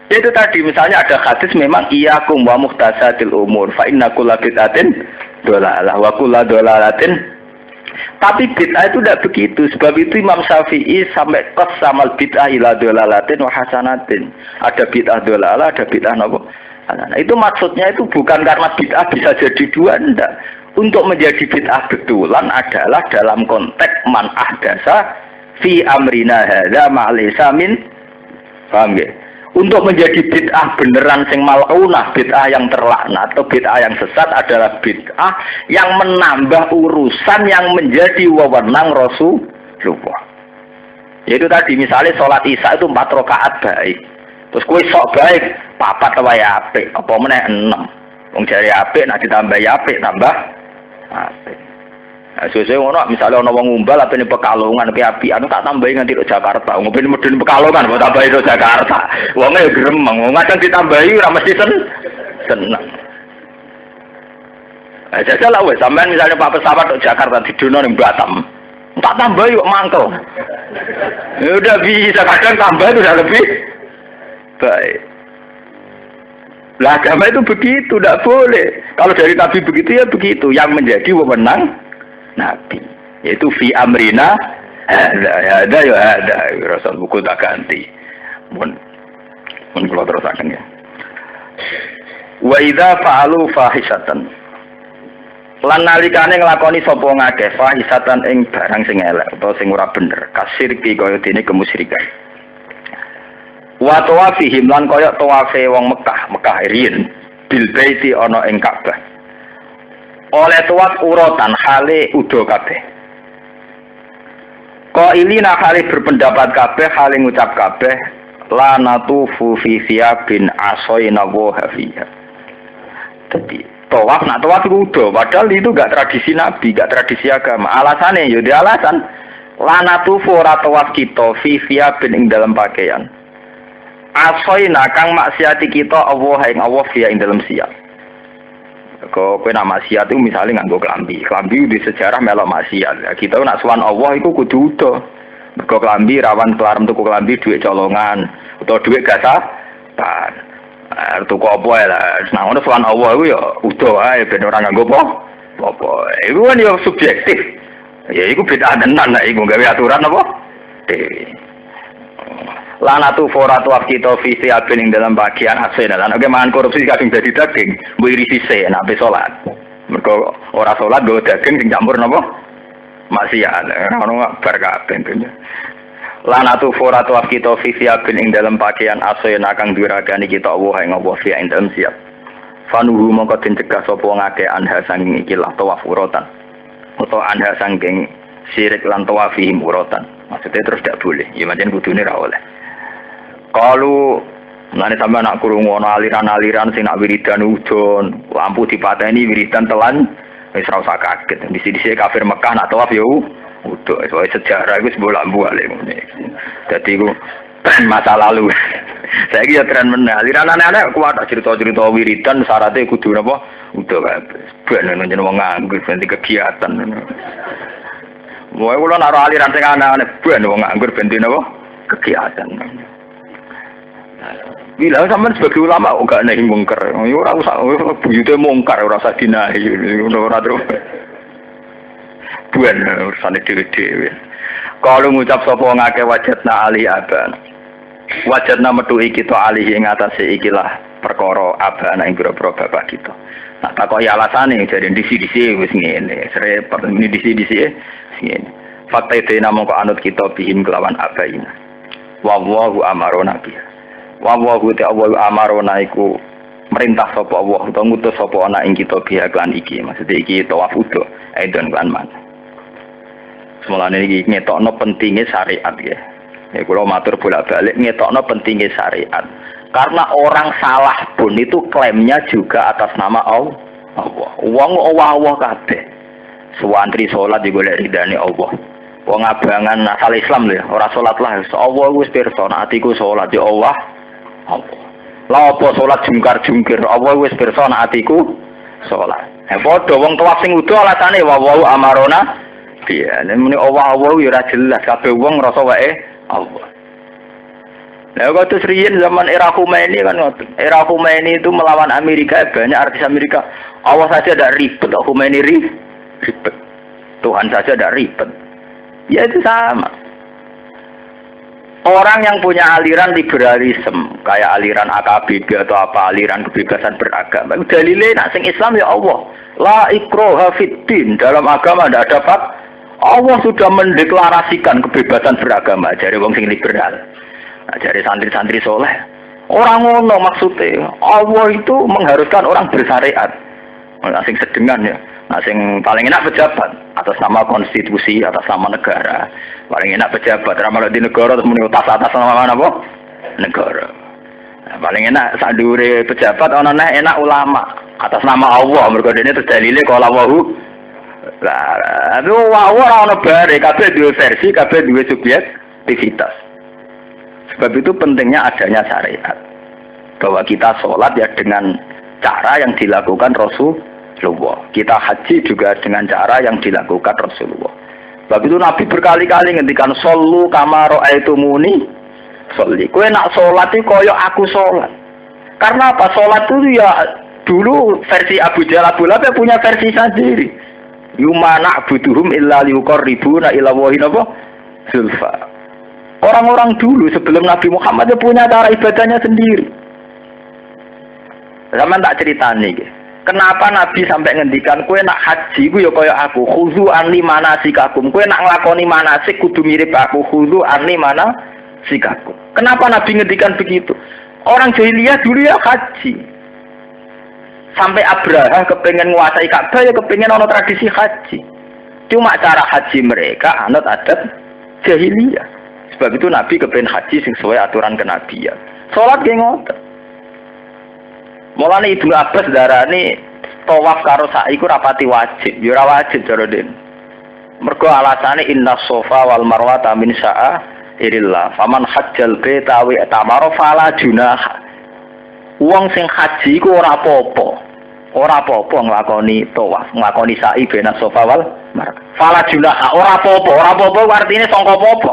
itu tadi misalnya ada hadis memang iyakum wa muhtasatil umur fa inna kulla bid'atin dolalah wa kulla dolalatin tapi bid'ah itu tidak begitu sebab itu Imam Syafi'i sampai qasamal bid'ah ila dolalatin wa hasanatin ada bid'ah dolalah ada bid'ah apa Nah, itu maksudnya itu bukan karena bid'ah bisa jadi dua, enggak. Untuk menjadi bid'ah betulan adalah dalam konteks man ahdasa fi amrina hadza ma laysa min, paham ya? Untuk menjadi bid'ah beneran sing mal'unah, bid'ah yang terlaknat atau bid'ah yang sesat adalah bid'ah yang menambah urusan yang menjadi wewenang Rasulullah. Yaitu tadi misalnya sholat isya itu 4 rakaat baik. Terus kowe sok baik, 4 wae apik, apa meneh 6. Wong jare apik nek ditambahi apik tambah apik. Sesuk ngono misalnya ana wong ngumbal apene Pekalongan ki apian tak tambahi nganti ke Jakarta. Ngopeni medun Pekalongan kok tambahi ke Jakarta. Wonge ya gremeng, wong kadang ditambahi ora mesti seneng. Jajal lah wes sampean misalnya Pak pesawat ke Jakarta didono ning Batam. Tak tambahi kok mangkel. Ya udah bisa kadang tambah itu udah lebih baik. Lah agama itu begitu, tidak boleh. Kalau dari Nabi begitu ya begitu. Yang menjadi wewenang Nabi, yaitu fi amrina ada ya ada. Rasul buku tak ganti. Mun kalau terusakan ya. Wa idza fa'alu fahisatan. Lan nalikane nglakoni sapa ngakeh fahisatan ing barang sing elek utawa sing ora bener, kasirki kaya dene kemusyrikan. Wa tawafihim lan kaya tawafe wong Mekah riyin bil baiti ana ing Ka'bah. Oleh tawaf urutan hale udo kabeh. Qailina hale berpendapat kabeh hale ngucap kabeh la natufu fi thiyabin asayna wa hafiha. Dadi tawaf nak tawaf itu udah, padahal itu gak tradisi Nabi, gak tradisi agama. Alasannya ya di alasan la natufu ora tawaf kita fi thiyabin ing dalam pakaian. Asoina kang maksiati kita Allah ing Allah via ing dalam siap. Kok kowe nak maksiat itu misalnya nganggo klambi. Klambi di sejarah melok maksiat. Ya, kita nak sowan Allah iku kudu udo. Mergo klambi rawan kelarem tuku klambi dhuwit colongan utawa dhuwit gasapan. Tuku apa ya lah. Nah ngono sowan Allah iku ya udo ae ben ora nganggo apa. Iku kan ya subjektif. Ya iku beda tenan nek iku gawe aturan apa? Dewe. Lanatu foratu kita visi abin ing dalam bagian asena lan oke mangan korupsi kadung dadi daging mbok irisi se nek ape salat mergo ora salat nggo daging sing campur napa maksiat ono bar kabeh lanatu foratu kita visi abin ing dalam bagian asena kang duragani kita Allah ing Allah via ing dalam siap fanuhu mongko den cegah sapa ngake anha sanging iki lah tawaf urutan utawa anha sanging syirik lan tawafihim urutan maksudnya terus tidak boleh ya pancen kudune ra oleh. Kalau nanti sampai nak kurung wono aliran-aliran sing nak wiridan udon, lampu dipateni wiridan telan, wis ora usah kaget. Di sini kafir Mekah nak tawaf yo udah. Soalnya sejarah itu bolak-balik ngene. Dadi iku masa lalu. Saiki ya tren meneh. Aliran aneh-aneh kuat cerita-cerita wiridan syaratnya kudu napa? Udah kabeh. Ben njenengan wong nganggur ganti kegiatan. Wae kula nak aliran sing aneh-aneh ben wong nganggur ben napa? Kegiatan. Bila sampean sebagai ulama kok gak nahi mungkar. Ora usah buyute mungkar ora usah dinahi ora terus. Buan urusane dhewe-dhewe. Kalau ngucap sapa ngake wajadna ali aban. Wajadna metu iki to ali ing atase ikilah perkara abana ing boro-boro bapak kita. Nah takoki alasane jare disi-disi wis ngene. Repot ini disi-disi ngene. Fakta dene mongko anut kita bihim kelawan abaina. Wallahu amarona biha. Wallahu ta'ala amarona iku merintah sapa Allah utawa ngutus sapa ana ing kita biha kan iki. Maksud iki tawaf udo aidon kan man. Semulane iki ngetokno pentinge syariat ya. Ya kula matur bolak-balik ngetokno pentinge syariat. Karena orang salah pun itu klaimnya juga atas nama Allah. Wong Allah kabeh. Suwantri salat digolek ridane Allah. Wong abangan asal Islam lho, ora salat lah. Allah wis pirsa atiku salat ya Allah. Lah apa salat jungkar-jungkir, Allah wis pirsa atiku salat. Padha wong tawaf sing udo alasane wa amarona. Piye, nek muni Allah ya ora jelas kabeh wong ngrasa wae Allah. Lah kok terus riyen zaman era Khomeini kan era Khomeini itu melawan Amerika banyak artis Amerika. Allah saja ada ribet, Khomeini ribet. Tuhan saja ada ribet. Ya itu sama. Orang yang punya aliran liberalisme, kayak aliran AKBB atau apa, aliran kebebasan beragama, dalilnya nak sing Islam ya Allah. La ikraha fiddin, dalam agama tidak dapat. Allah sudah mendeklarasikan kebebasan beragama dari wong sing liberal. Nah, dari santri-santri soleh. Orang ngono maksudnya, Allah itu mengharuskan orang bersyariat. Nah, sing sedengan ya. Nah, sing paling enak pejabat atas nama konstitusi, atas nama negara. Paling enak pejabat, ramal di negara terus muni atas nama apa? Negara. Nah, paling enak sadure pejabat ana enak ulama atas nama Allah. Mergo dene dalile kala wahu. Lah, itu ora ana bare, kabeh duwe versi, kabeh duwe subjektivitas. Sebab itu pentingnya adanya syariat. Bahwa kita sholat ya dengan cara yang dilakukan Rasulullah. Kita haji juga dengan cara yang dilakukan Rasulullah. Sebab itu Nabi berkali-kali ngendikan shollu kama ra'aitumuni sholli. Kowe nak sholat iki koyo aku sholat. Karena apa? Sholat itu ya dulu versi Abu Jahal Abu Lahab punya versi sendiri. Yumana butuhum illa liqarribuna ila wahin apa? Zulfa. Orang-orang dulu sebelum Nabi Muhammad punya cara ibadahnya sendiri. Zaman tak ceritani iki. Kenapa Nabi sampai ngendikan kowe nak haji ku ya kaya aku, khuzu anni manasikakum. Kowe nak nglakoni manasik kudu mirip aku, khuzu anni manasikakum. Kenapa Nabi ngendikan begitu? Orang jahiliyah dulu ya haji. Sampai Abraha kepengen nguasai Ka'bah ya kepengen ana tradisi haji. Cuma cara haji mereka anut adat jahiliyah. Sebab itu Nabi kepengen haji sesuai aturan kenabian. Salat ge ngoten. Mulane Ibnu Abbas darani tawaf karo sa'i ku rapati wajib, ya ora wajib cara den. Mergo alasane inna sofa wal marwata min sya'airillah. Faman hajjal baita wa tamara fala junaha. Wong sing haji ku ora apa-apa. Ora apa-apa nglakoni tawaf, nglakoni sa'i bena sofa wal marwah. Fala junaha, ora apa-apa. Ora apa-apa artine sangka apa-apa.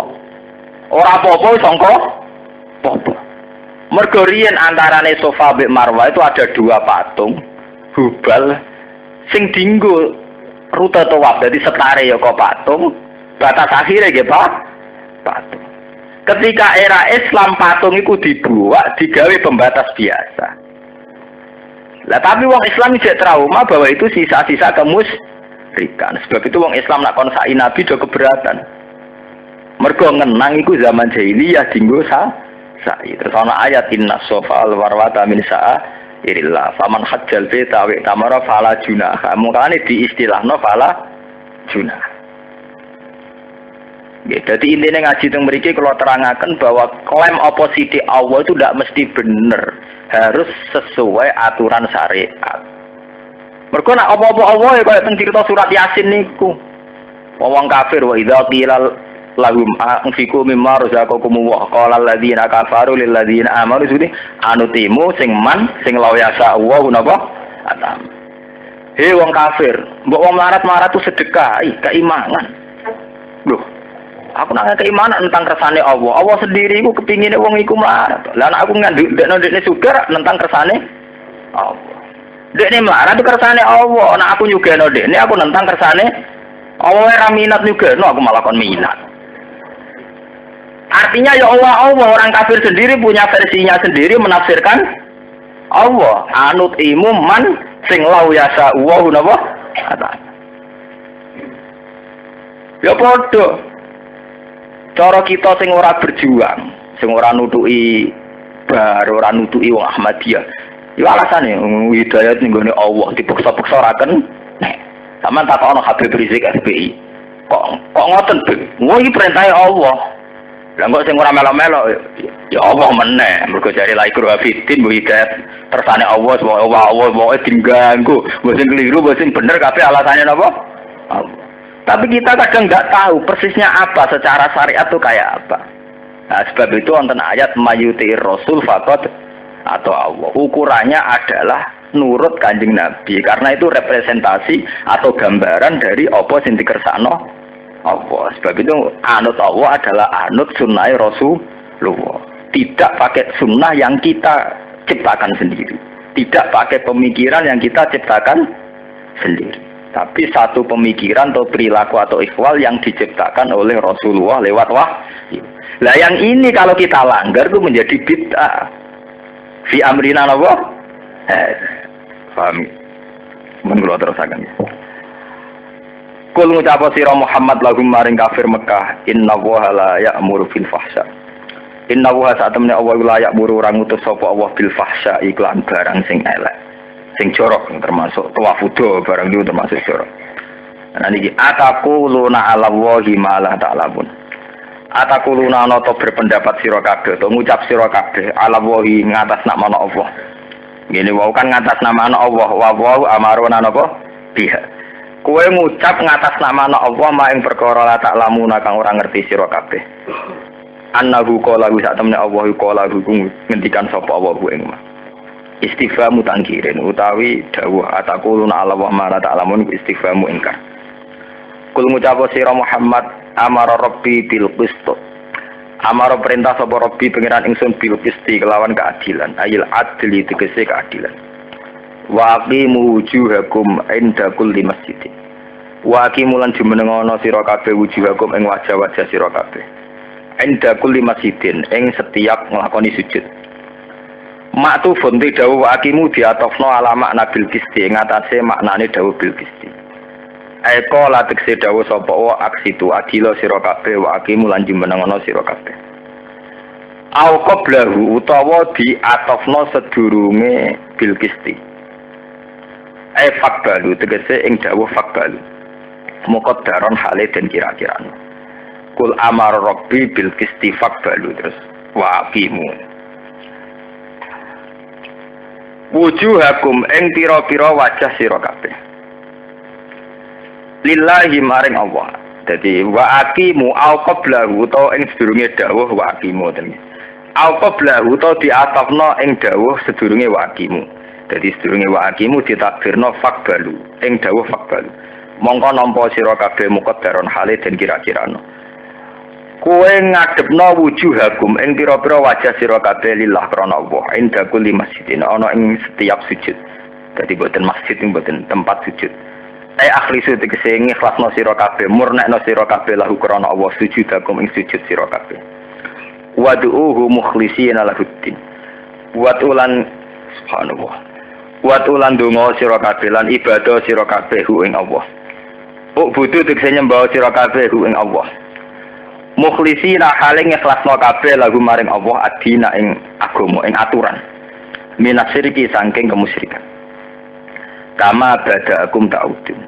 Ora apa-apa sangka apa-apa. Mergo riyen antarane Safa mbek Marwah itu ada dua patung Hubal sing dienggo rute tawaf. Dadi setare ya kok patung, batas akhire nggih Pak. Patung. Ketika era Islam patung iku dibuat digawe pembatas biasa. Lah tapi wong Islam tidak trauma bahwa itu sisa-sisa kemusyrikan. Sebab itu wong Islam nak kon sa'i Nabi do keberatan. Mergo ngenang iku zaman jahiliyah dienggo sa'i. Terus ana ayat inna sofa al warwata min sa'irillah faman hajjal baita wa tamara fala junaha. Mungkane diistilahno fala junah. Nggih, dadi intine ngaji teng mriki kula terangaken bahwa klaim oposisi Allah itu tidak mesti bener, harus sesuai aturan syariat. Mergo nek apa-apa Allah ya kaya teng cerita surat Yasin niku. Wong kafir wa idza qila lahum anfiqu mimma razaqakum wa qala alladziina kafaru lil ladziina amanu sudi anutimu sing man sing lawasa wa napa atam. He wong kafir, mbok wong melarat-melarat tu sedekah, keimanan. Loh, aku nang keimanan tentang kersane Allah. Allah sendiri iku kepingine wong iku melarat. Lah nek aku ngandekno dekne sugar tentang kersane Allah. Dekne melarat kersane Allah, nek aku nyugeno dekne aku nentang kersane Allah ora minat nyugeno, aku malah kon minat. Artinya ya Allah, orang kafir sendiri punya versinya sendiri menafsirkan Allah. Anut imu man sing lau yasa wa napa? Ya padha. Cara kita sing ora berjuang, sing ora nutuki bar, ora nutuki wong Ahmadiyah. Ya alasane hidayat ning gone Allah dipaksa-paksa ora ken. Nek sampean takokno Habib Rizik FPI. Kok ngoten, Bu? Wah iki perintahe Allah. Lah kok sing ora melo-melo ya Allah meneh mergo jare la ikru hafidin mbok hidayat tersane Allah pokoke diganggu mbok sing keliru mbok sing bener kabeh alasane napa Allah. Tapi kita kadang enggak tahu persisnya apa secara syariat itu kayak apa. Nah sebab itu wonten ayat mayuti'ir rasul faqad atau Allah. Ukurannya adalah nurut Kanjeng Nabi karena itu representasi atau gambaran dari apa sing dikersakno Allah. Sebab itu anut Allah adalah anut sunnah Rasulullah. Tidak pakai sunnah yang kita ciptakan sendiri. Tidak pakai pemikiran yang kita ciptakan sendiri. tapi satu pemikiran atau perilaku atau ikhwal yang diciptakan oleh Rasulullah lewat wahyu. Lah yang ini kalau kita langgar itu menjadi bid'ah. Fi amrina apa? Paham? Men kula terusaken. Kul ngucap sira Muhammad lahum maring kafir Mekah, inna wa la ya'muru bil fahsya. Inna wa satamne Allah la ya'muru ora ngutus sapa Allah bil fahsya iklan barang sing elek. Sing jorok termasuk tawafudo barang itu termasuk jorok. Nah niki ataquluna 'ala Allahi ma la ta'lamun. Ataquluna ana to berpendapat sira kabeh to ngucap sira kabeh 'ala Allahi ngatas nama Allah. Ngene wae kan ngatas nama Allah wa amaruna napa? Biha. Kowe ngucap ngatas nama Allah ma ing perkara la ta'lamuna kang ora ngerti sira kabeh. Annahu qala sak temne Allah qala ngendikan sapa Allah ing ma. Istifhamu tangkirin utawi dawuh ataquluna 'ala wa ma la ta'lamun istifhamu ingkar. Kul ngucap sira Muhammad amara rabbi bil qist. Amara perintah sapa rabbi pangeran ingsun bil qisti kelawan keadilan ayil adli tegese keadilan. Wa aqimu wujuhakum inda kulli masjid. Wa aqimu lan jumenengono sira kabeh wujuhakum ing wajah-wajah sira kabeh. Inda kulli masjidin ing setiap nglakoni sujud. Maktu fonti dawuh wa aqimu diatofno ala makna bil qisti ngatasé maknane dawuh bil qisti. Eko la tekse dawuh sapa wa aksitu adila sira kabeh wa aqimu lan jumenengono sira kabeh. Au qablahu utawa diatofno sedurunge bil qisti. Fakbalu tegese ing dawuh fakbalu. Muqaddaron hale den kira-kira. Kul amar rabbi bil qisti fakbalu terus wa aqimu. Wujuhakum ing pira-pira wajah sira kabeh. Lillahi maring Allah. Dadi wa aqimu au qablahu utawa ing sedurunge dawuh wa aqimu ten. Au qablahu utawa diatafno ing dawuh sedurunge wa aqimu. Dadi sedurunge wa aqimu ditakdirno fakbalu ing dawuh fakbalu. Mongko nampa sira kabeh muqaddaron hale den kira-kirano. Kowe ngadepno wujuhakum ing pira-pira wajah sira kabeh lillah krana Allah inda kulli masjidin ana ing setiap sujud. Dadi boten masjid ing boten tempat sujud. Akhlisu tegese ngikhlasno sira kabeh murnekno sira kabeh lahu krana Allah sujudakum ing sujud sira kabeh. Wad'uhu mukhlishina lahuddin. Watulan subhanallah. Watulan donga sira kabeh lan ibadah sira kabeh ing Allah. Butuh tegese nyembah sira kabeh ing Allah. Mukhlisina haling ikhlasno kabeh lagu maring Allah adina ing agama ing aturan minasyriki saking kemusyrikan kama badaakum ta'udun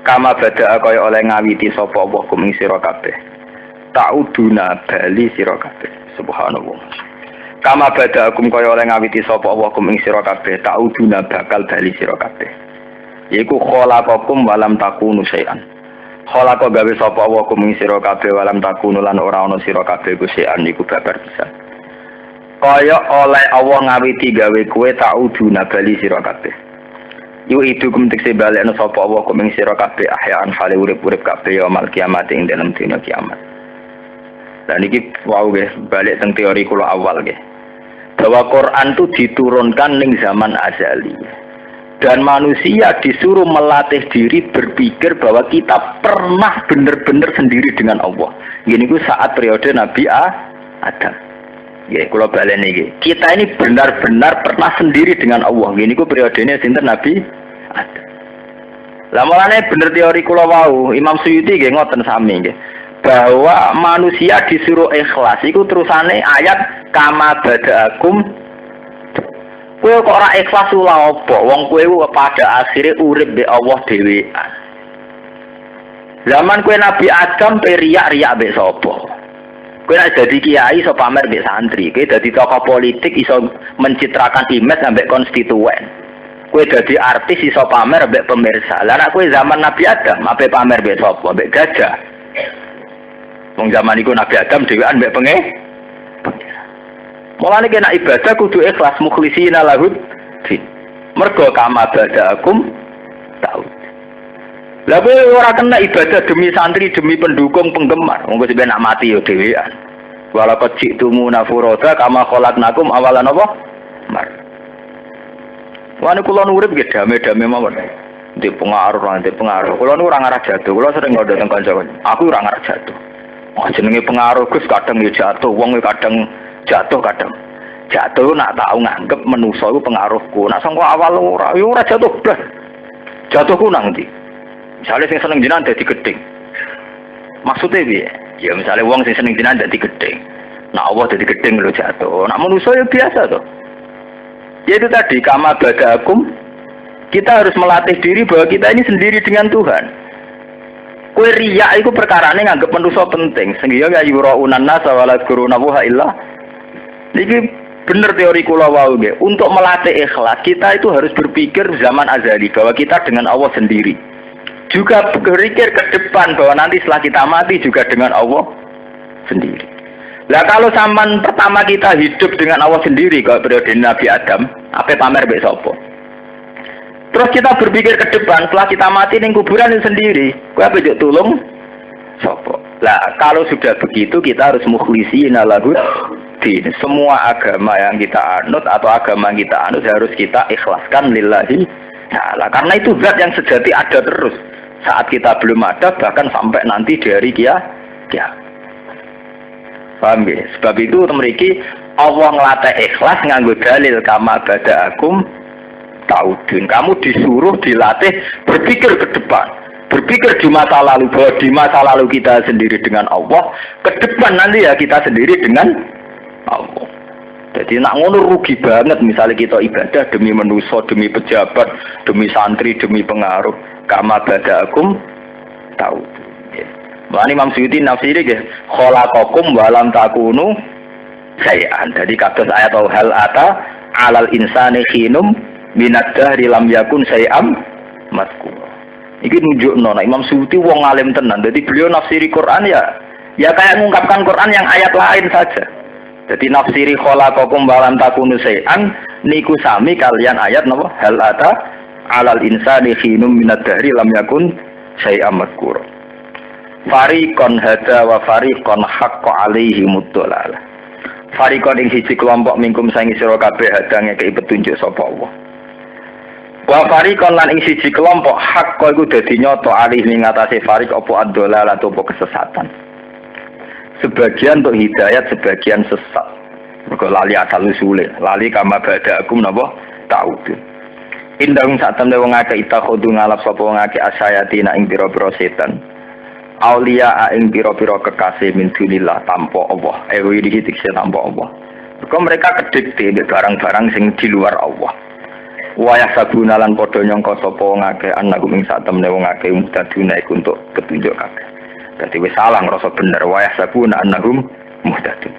kama badaa kaya oleh ngawiti sapa Allah kum ing sira kabeh ta'uduna bali sira kabeh subhanallah kama badaakum kaya oleh ngawiti sapa Allah kum ing sira kabeh ta'uduna bakal bali sira kabeh yaiku khalaqakum walam takunu syai'an khalaqo gawe sapa wa kum ing sira kabeh walam takunu lan ora ana sira kabeh kusian iku babar pisan. Kaya oleh Allah ngawiti gawe kowe tauduna bali sira kabeh. Yu idukum tekse balekno sapa Allah kum ing sira kabeh ahyaan hale urip-urip kabeh ya mal kiamat ing dalem dina kiamat. Dan iki wau nggih balik teng teori kula awal nggih. Bahwa Quran itu diturunkan ning zaman azali. Dan manusia disuruh melatih diri berpikir bahwa kita pernah benar-benar sendiri dengan Allah. Gini ku saat periode Nabi Adam. Ya, kalau balen ini, kita ini benar-benar pernah sendiri dengan Allah. Gini ku periodenya sinten Nabi Adam. Lah mulane bener teori kula wau, Imam Suyuti nggih ngoten sami nggih. Bahwa manusia disuruh ikhlas iku terusane ayat kama badaakum. Kowe kok ora ikhlas ula apa? Wong kowe pada akhirnya urip be Allah dhewean. Zaman kowe Nabi Adam pe riak-riak mbek sapa? Kowe nek dadi kiai iso pamer mbek santri, kowe dadi tokoh politik iso mencitrakan image ambek konstituen. Kowe dadi artis iso pamer mbek pemirsa. Lah nek kowe zaman Nabi Adam ape pamer mbek sapa? Mbek gajah. Wong zaman iku Nabi Adam dhewean mbek mulane kena ibadah kudu ikhlas mukhlisina lahud din. Mergo kama badaakum tahu. Lah kowe ora kena ibadah demi santri, demi pendukung, penggemar. Wong wis nak mati yo dhewean. Walaqad ji'tumuna furada kama khalaqnakum awalan apa? Mar. Wani kula urip nggih dame-dame mawon. di pengaruh. Kalau nu orang arah jatuh, kalau sering nggak datang kanca, aku orang arah jatuh. Oh jenenge pengaruh, Gus kadang ya jatuh, wong kadang jatuh kadang. Jatuh nak tahu nganggep menuso itu pengaruhku. Nak sangko awal ora jatuh blas. Jatuhku nang ndi? Misale sing seneng jinan dadi gedhe. Maksudnya piye? Ya misalnya wong sing seneng jinan dadi gedhe. Nak Allah dadi gedhe lho jatuh. Nak menuso ya biasa to. Ya itu tadi kama badakum. Kita harus melatih diri bahwa kita ini sendiri dengan Tuhan. Kue riya itu perkarane nganggep manusia penting. Sehingga ya yura'unan nasa wa la yadhkuruna Allaha illa. Niki bener teori kula wau nggih. Untuk melatih ikhlas kita itu harus berpikir zaman azali bahwa kita dengan Allah sendiri. Juga berpikir ke depan bahwa nanti setelah kita mati juga dengan Allah sendiri. Lah kalau zaman pertama kita hidup dengan Allah sendiri kalau periode Nabi Adam, apa pamer mbek sapa? Terus kita berpikir ke depan, setelah kita mati ning kuburan sendiri, kowe apa njuk tulung sapa? Lah kalau sudah begitu kita harus mukhlisina lahu din. Semua agama yang kita anut atau agama yang kita anut harus kita ikhlaskan lillahi ta'ala. Karena itu zat yang sejati ada terus. Saat kita belum ada bahkan sampai nanti dari kiamat. Paham ya? Sebab itu memiliki Allah ngelatih ikhlas nganggo dalil kama bada'akum ta'udun. Kamu disuruh dilatih berpikir ke depan. Berpikir di masa lalu, bahwa di masa lalu kita sendiri dengan Allah, ke depan nanti ya kita sendiri dengan Allah. Jadi nak ngono rugi banget misalnya kita ibadah demi manusia, demi pejabat, demi santri, demi pengaruh. Kama bada'akum ta'udun. Mane Imam Suyuti nafsiri nggih khalaqakum wa lam takunu syai'an. Jadi kados ayat hal ata 'alal insani khinum minad dahri lam yakun syai'am mazkur. Iki nunjukno nek Imam Suyuti wong alim tenan. Jadi beliau nafsiri Quran ya kayak mengungkapkan Quran yang ayat lain saja. Jadi nafsiri khalaqakum wa lam takunu syai'an niku sami kalian ayat napa hal ata 'alal insani khinum minad dahri lam yakun syai'am mazkur. Fariqon hada wa fariqon haqqa alaihi mudallal. Fariqon ing siji kelompok mingkum sangi sira kabeh hadang ngekeki petunjuk sapa Allah. Wa fariqon lan ing siji kelompok haqqa iku dadi nyata alih ning atase fariq apa ad-dhalal atau apa kesesatan. Sebagian untuk hidayat, sebagian sesat. Mergo lali asal usule, lali kama bada'akum napa ta'udun. Indang sak temne wong akeh itakhudu ngalap sapa wong akeh asayatina ing pira-pira setan. Aulia ing pira-pira kekasih min dunillah tanpa Allah. Ewi dikse tanpa Allah. Mereka kedikte barang-barang sing di luar Allah. Wayah sabuna lan padha nyangka sapa wong akeh ana ing sak temne wong akeh muhtaduna iku untuk petunjuk kabeh. Dadi wis salah ngrasa bener wayah sabuna annahum muhtadun.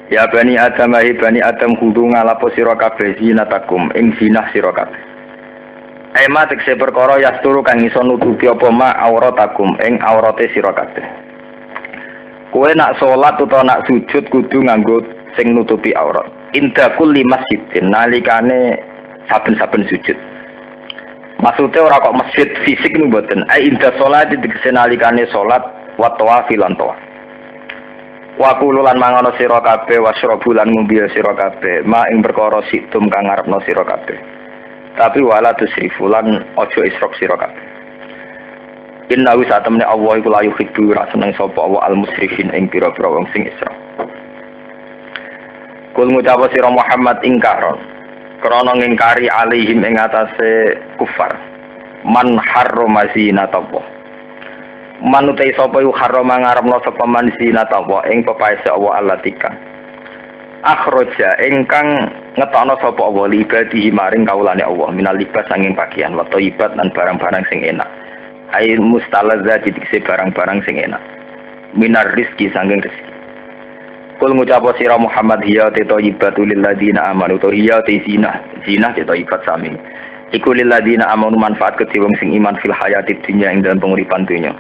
Ya bani Adam hai bani Adam kudu ngalapo sira kabeh zinatakum ing zinah sira kabeh. Ema tekse perkara yasturu kang iso nutupi apa ma auratakum ing aurate sira kabeh. Kowe nak salat utawa nak sujud kudu nganggo sing nutupi aurat. Inda kulli masjidin nalikane saben-saben sujud. Maksudnya ora kok masjid fisik niku mboten. Ai inda salat dikese nalikane salat wa tawaf lan tawaf. Wa kululan mangono sira kabeh wasrabu lan ngombe sira kabeh ma ing perkara situm kang ngarepno sira kabeh. Tapi wala tusrifulan ojo isrok sira kabeh. Inna wa satamne Allah iku la yuhibbu ra seneng sapa Allah al-musrifin ing pira-pira wong sing isrok. Kul ngucap sira Muhammad ingkaron. Krana ngingkari alaihim ing atase kufar. Man harrama zinatallahi. Manutai sapa yu harrama ngarepno sapa man zinatallahi ing pepaese Allah allatika. Akhroja ingkang ngetokno sapa Allah libadihi maring kaulane Allah minal libas sanging pakaian wa thayyibat lan barang-barang sing enak. Ail mustalazza dikse barang-barang sing enak. Minar rizki sanging rezeki. Kul ngucap sira Muhammad hiya tayyibatu lil ladina amanu to hiya zina te thayyibat sami. Iku lil ladina amanu manfaat kedhe wong sing iman fil hayati dunya ing dalem penguripan dunya.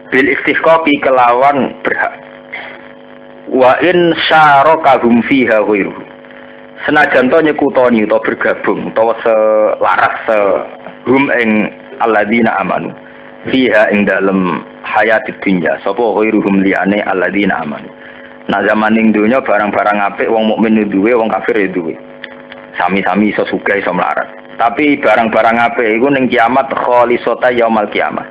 Bil istihqaqi kelawan berhak. Wa in syarokahum fiha ghairu. Senajan to nyekutoni utawa bergabung utawa selaras hum ing alladzina amanu fiha ing dalem hayati dunya sapa ghairuhum liyane alladzina amanu. Nah zaman ning dunya barang-barang apik wong mukmin duwe wong kafir duwe. Sami-sami iso sugih iso melarat. Tapi barang-barang apik iku ning kiamat khalisata yaumal kiamat.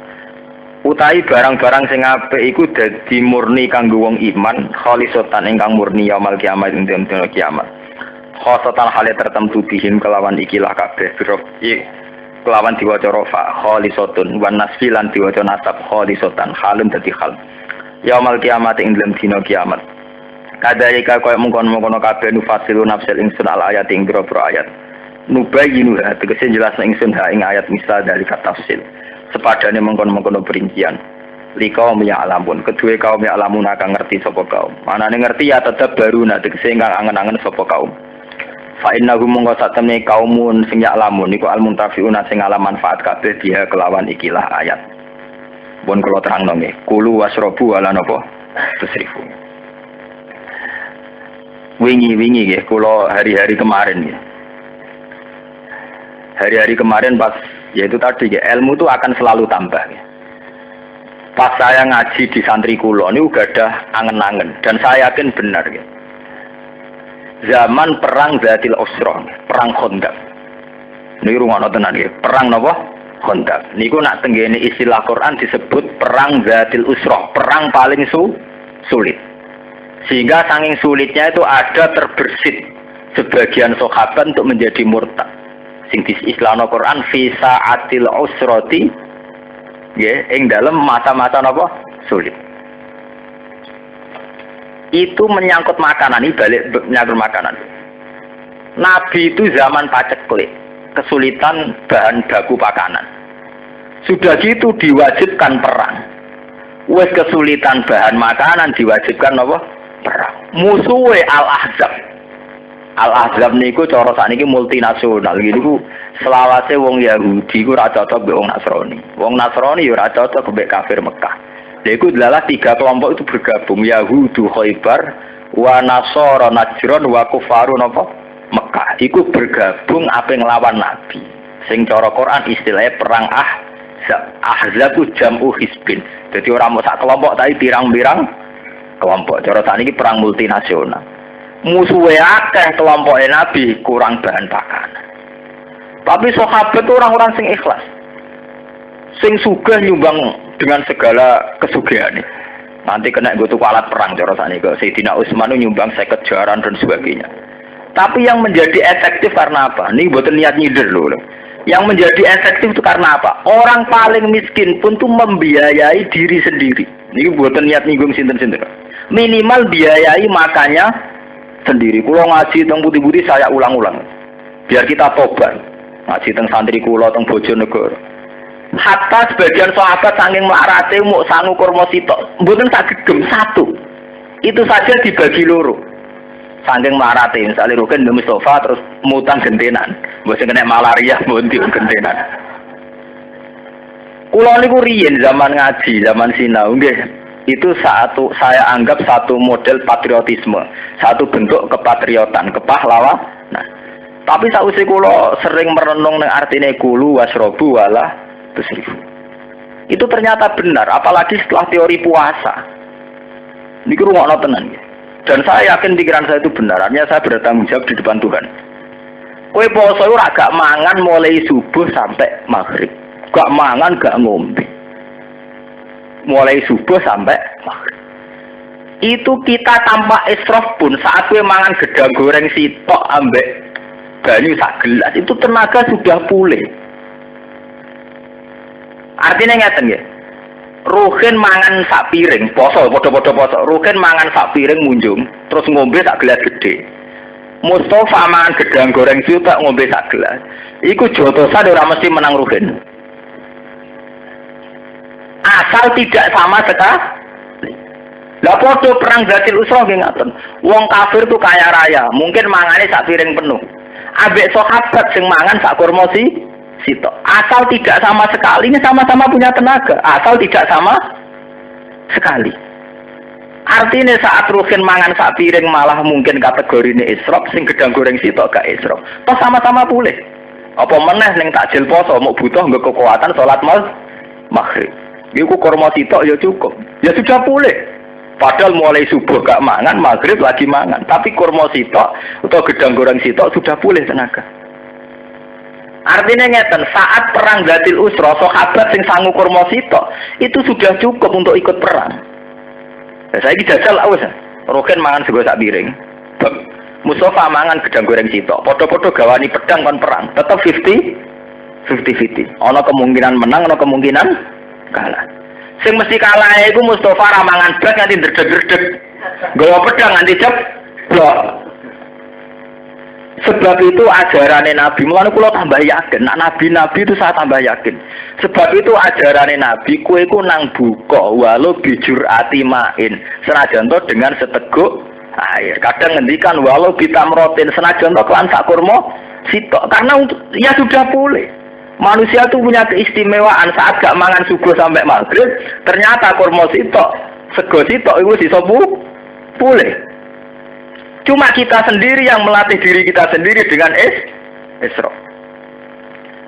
Utahi barang-barang sing apik iku dadi murni kanggo wong iman, khalisatan ingkang murni yaumal kiamat ing dina kiamat. Khosatan hale tertentu bihim kelawan ikilah kabeh biro kelawan diwaca rafa khalisatun wan nasfi lan diwaca nasab khalisatan halun dadi hal. Yaumal kiamat ing dina kiamat. Kadalika kaya mengkono-mengkono kabeh nufasilu nafsil ingsun al ayat ing biro-biro ayat. Nubayyinuha tegese jelasna ingsun ha ing ayat misal dari tafsil. Sepadane mengkono-mengkono perincian. Likaum ya alamun, kedue kaum ya alamun akan ngerti sapa kaum. Manane ngerti ya tetep baru tegese ingkang angen-angen sapa kaum. Fa innahum mongko satemene kaumun sing ya alamun niku al muntafiuna sing ala manfaat kabeh dia kelawan ikilah ayat. Pun kula terangno nggih. Kulu wasrobu ala napa? Tusrifu. Wingi-wingi nggih kula hari-hari kemarin nggih. Hari-hari kemarin pas yaitu tadi nggih ilmu itu akan selalu tambah nggih. Pas saya ngaji di santri kula niku gadah angen-angen dan saya yakin benar nggih. Zaman perang Zatil Usra, perang Khandaq. Niku rungono tenan nggih, perang napa? Khandaq. Niku nak tenggene istilah Quran disebut perang Zatil Usra, perang paling sulit. Sehingga saking sulitnya itu ada terbersit sebagian sahabat untuk menjadi murtad. Sing diistilahno Quran fi sa'atil usrati nggih ing dalem masa-masa napa sulit. Itu menyangkut makanan, ini balik menyangkut makanan. Nabi itu zaman paceklik, kesulitan bahan baku makanan. Sudah gitu diwajibkan perang. Wes kesulitan bahan makanan diwajibkan apa? Perang. Musuhe Al-Ahzab. Al-Ahzab niku cara sakniki multinasional. Niku selawase wong Yahudi ku ora cocok mbek wong Nasrani. Wong Nasrani ya ora cocok mbek kafir Mekah. Lha iku adalah 3 kelompok itu bergabung, Yahudu Khaybar, wa Nasara Najran wa Kufaru napa? Mekah. Iku bergabung ape nglawan Nabi. Sing cara Quran istilahnya perang Ahzab. Ahzab ku jam'u hisbin. Jadi ora mau sak kelompok tapi pirang-pirang kelompok. Cara sakniki perang multinasional. Musuhe akeh kelompoke Nabi kurang bahan makanan. Tapi sahabat itu orang-orang sing ikhlas. Sing sugih nyumbang dengan segala kesugihan. Nanti kena gue tuh alat perang cara sakniki. Sayyidina Utsman nyumbang 50 jaran dan sebagainya. Tapi yang menjadi efektif karena apa? Ini buatan niat nyider loh. Yang menjadi efektif itu karena apa? Orang paling miskin pun tuh membiayai diri sendiri. Ini buatan niat nyinggung sinten-sinten. Minimal biayai makannya sendiri. Kulo ngaji teng putih-putih saya ulang-ulang. Biar kita tobat. Ngaji teng santri kulo teng Bojonegoro. Hatta sebagian sahabat saking melarate mau sangu kurma sitok. Mboten sak gegem satu. Itu saja dibagi loro. Saking melarate misalnya Rukin Demi Mustafa terus mutang gentenan. Mbok sing kena malaria mbok gentenan. Kulo niku riyen zaman ngaji, zaman sinau nggih. Itu saya anggap satu model patriotisme, satu bentuk kepatriotan, kepahlawan. Nah, tapi sausé kula sering merenung ning artine kulu wasrobu wala tusrifu. Itu ternyata benar, apalagi setelah teori puasa. Niku rungokno tenan. Dan saya yakin pikiran saya itu benar, artinya saya bertanggung jawab di depan Tuhan. Kowe poso ora gak mangan mulai subuh sampai maghrib. Gak mangan, gak ngombe. Mulai subuh sampai maghrib. Itu kita tanpa israf pun saat gue mangan gedang goreng sitok ambek banyu sak gelas itu tenaga sudah pulih. Artinya ngeten ya. Ruhin mangan sak piring, poso padha-padha poso. Ruhin mangan sak piring munjung, terus ngombe sak gelas gede. Mustafa mangan gedang goreng sitok ngombe sak gelas. Iku jotosan ora mesti menang Ruhin. Asal tidak sama sekali. Lah podo perang Zatil Usra nggih ngaten. Wong kafir tuh kaya raya, mungkin mangane sak piring penuh. Ambek sahabat sing mangan sak kurma sitok. Asal tidak sama sekali, ini sama-sama punya tenaga. Asal tidak sama sekali. Artinya saat Ruhin mangan sak piring malah mungkin kategori ini israf, sing gedang goreng sitok gak israf. Toh sama-sama pulih. Apa meneh ning takjil poso mau butuh nggo kekuatan salat maghrib. Iku kurma sitok ya cukup. Ya sudah pulih. Padahal mulai subuh gak mangan, maghrib lagi mangan. Tapi kurma sitok atau gedang goreng sitok sudah pulih tenaga. Artinya ngeten, saat perang Dzatil Usra, sahabat sing sangu kurma sitok itu sudah cukup untuk ikut perang. Ya, saya jajal wis. Roken mangan sego sak piring. Mustafa mangan gedang goreng sitok. Padha-padha gawani pedang kon perang. Tetep 50-50. Ana kemungkinan menang, ana kemungkinan kalah. Sing mesti kalah iku Mustafa ra mangan blas nganti ndredeg-ndredeg. Nggawa pedang nganti jeblok. Sebab itu ajarannya Nabi, mulane kula tambah yakin, Nabi itu saya tambah yakin. Sebab itu ajarannya Nabi, kue ku nang buka, walau bijur atimain, senajan to dengan seteguk air. Kadang ngendikan walau bitamrotin, senajan to kelan sak kurma sitok, karena untuk ya sudah boleh. Manusia itu punya keistimewaan saat gak mangan subuh sampai maghrib, ternyata kurma sitok, sego sitok itu bisa boleh. Cuma kita sendiri yang melatih diri kita sendiri dengan Isra.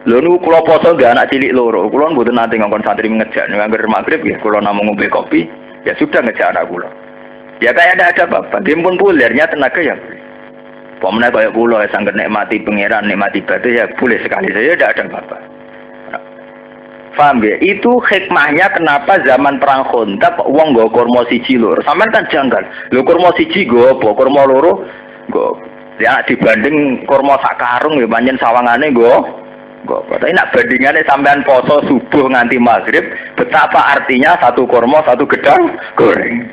Lho niku kula poso nggak anak cilik loro. Kula mboten nate ngongkon santri ngejak nganggur maghrib ya kula namung ngombe kopi, ya sudah ngejak anak kula. Ya kayak ada apa-apa. Dia pun pulernya tenaga ya boleh. Pemene kaya kula sangat nikmati pangeran, nikmati ibadah ya boleh sekali saja tidak ada apa-apa. Paham ya? Itu hikmahnya kenapa zaman perang Khandaq wong nggo kurma siji loro. Sampeyan kan janggal. Lho kurma siji nggo apa? Kurma loro nggo. Ya dibanding kurma sak karung ya pancen sawangane nggo. Tapi nak bandingane sampean poso subuh nganti maghrib, betapa artinya satu kurma satu gedang goreng.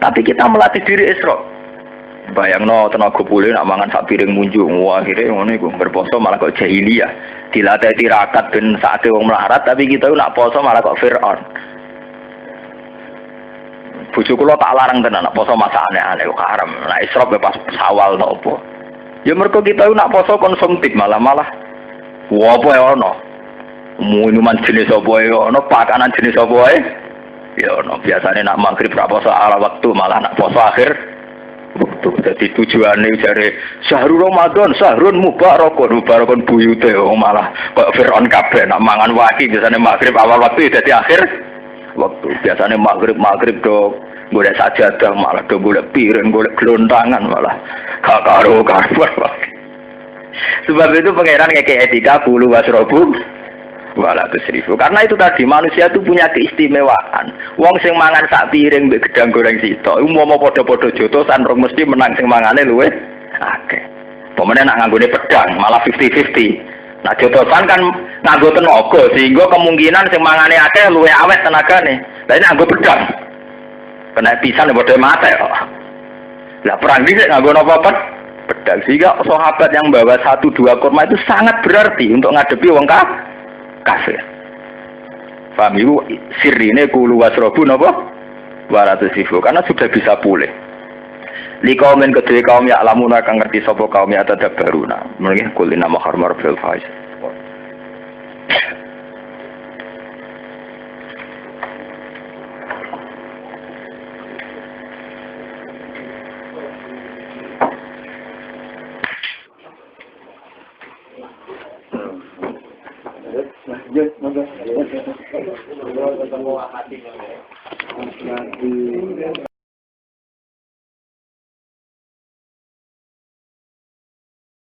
Tapi kita melatih diri Isra. Bayangno tenaga pulih nak mangan sak piring munjuk, wah akhire ngono iku berposo malah kok jahiliyah. Dilatih tirakat ben saate wong melarat tapi kita nak poso malah kok Firaun. Bojo kula tak larang tenan nak poso masak aneh-aneh kok haram. Nak Isra pas Sawal to opo. Ya mergo kita nak poso konsumtif malah wah apa ya ono. Minuman jenis apa ya ono, pakanan jenis apa ya ono. Biasane nak maghrib ra poso ala waktu malah nak poso akhir waktu. Jadi tujuannya dari syahrul Ramadan, syahrul mubarakun buyute malah kok Fir'aun kabeh nak mangan waki biasanya maghrib awal waktu jadi akhir waktu. Biasanya maghrib do golek sajadah malah do golek piring, golek gelontangan malah gak karo. Sebab itu pangeran ngeke etika bulu wasrobu wala tusrifu. Karena itu tadi manusia itu punya keistimewaan. Wong sing mangan sak piring mbek gedang goreng sitok, umpama padha-padha jotosan rong mesti menang sing mangane luwih akeh. Pemene nak nganggone pedang malah 50-50. Nah jotosan kan nganggo tenaga sehingga kemungkinan sing mangane akeh luwih awet tenagane. Lah ini nganggo pedang. Kena pisan padha mate kok. Lah perang dhisik nganggo napa pedang. Sehingga sahabat yang bawa 1-2 kurma itu sangat berarti untuk ngadepi wong kafir. Paham itu sirine kulu wasrobu napa? 200.000 karena sudah bisa pulih. Li kaumen kedue kaum ya lamuna kang ngerti sapa kaum ya tadabbaruna. Mungkin kulina maharmar fil faiz. Yes, monggo. Ketemu hati.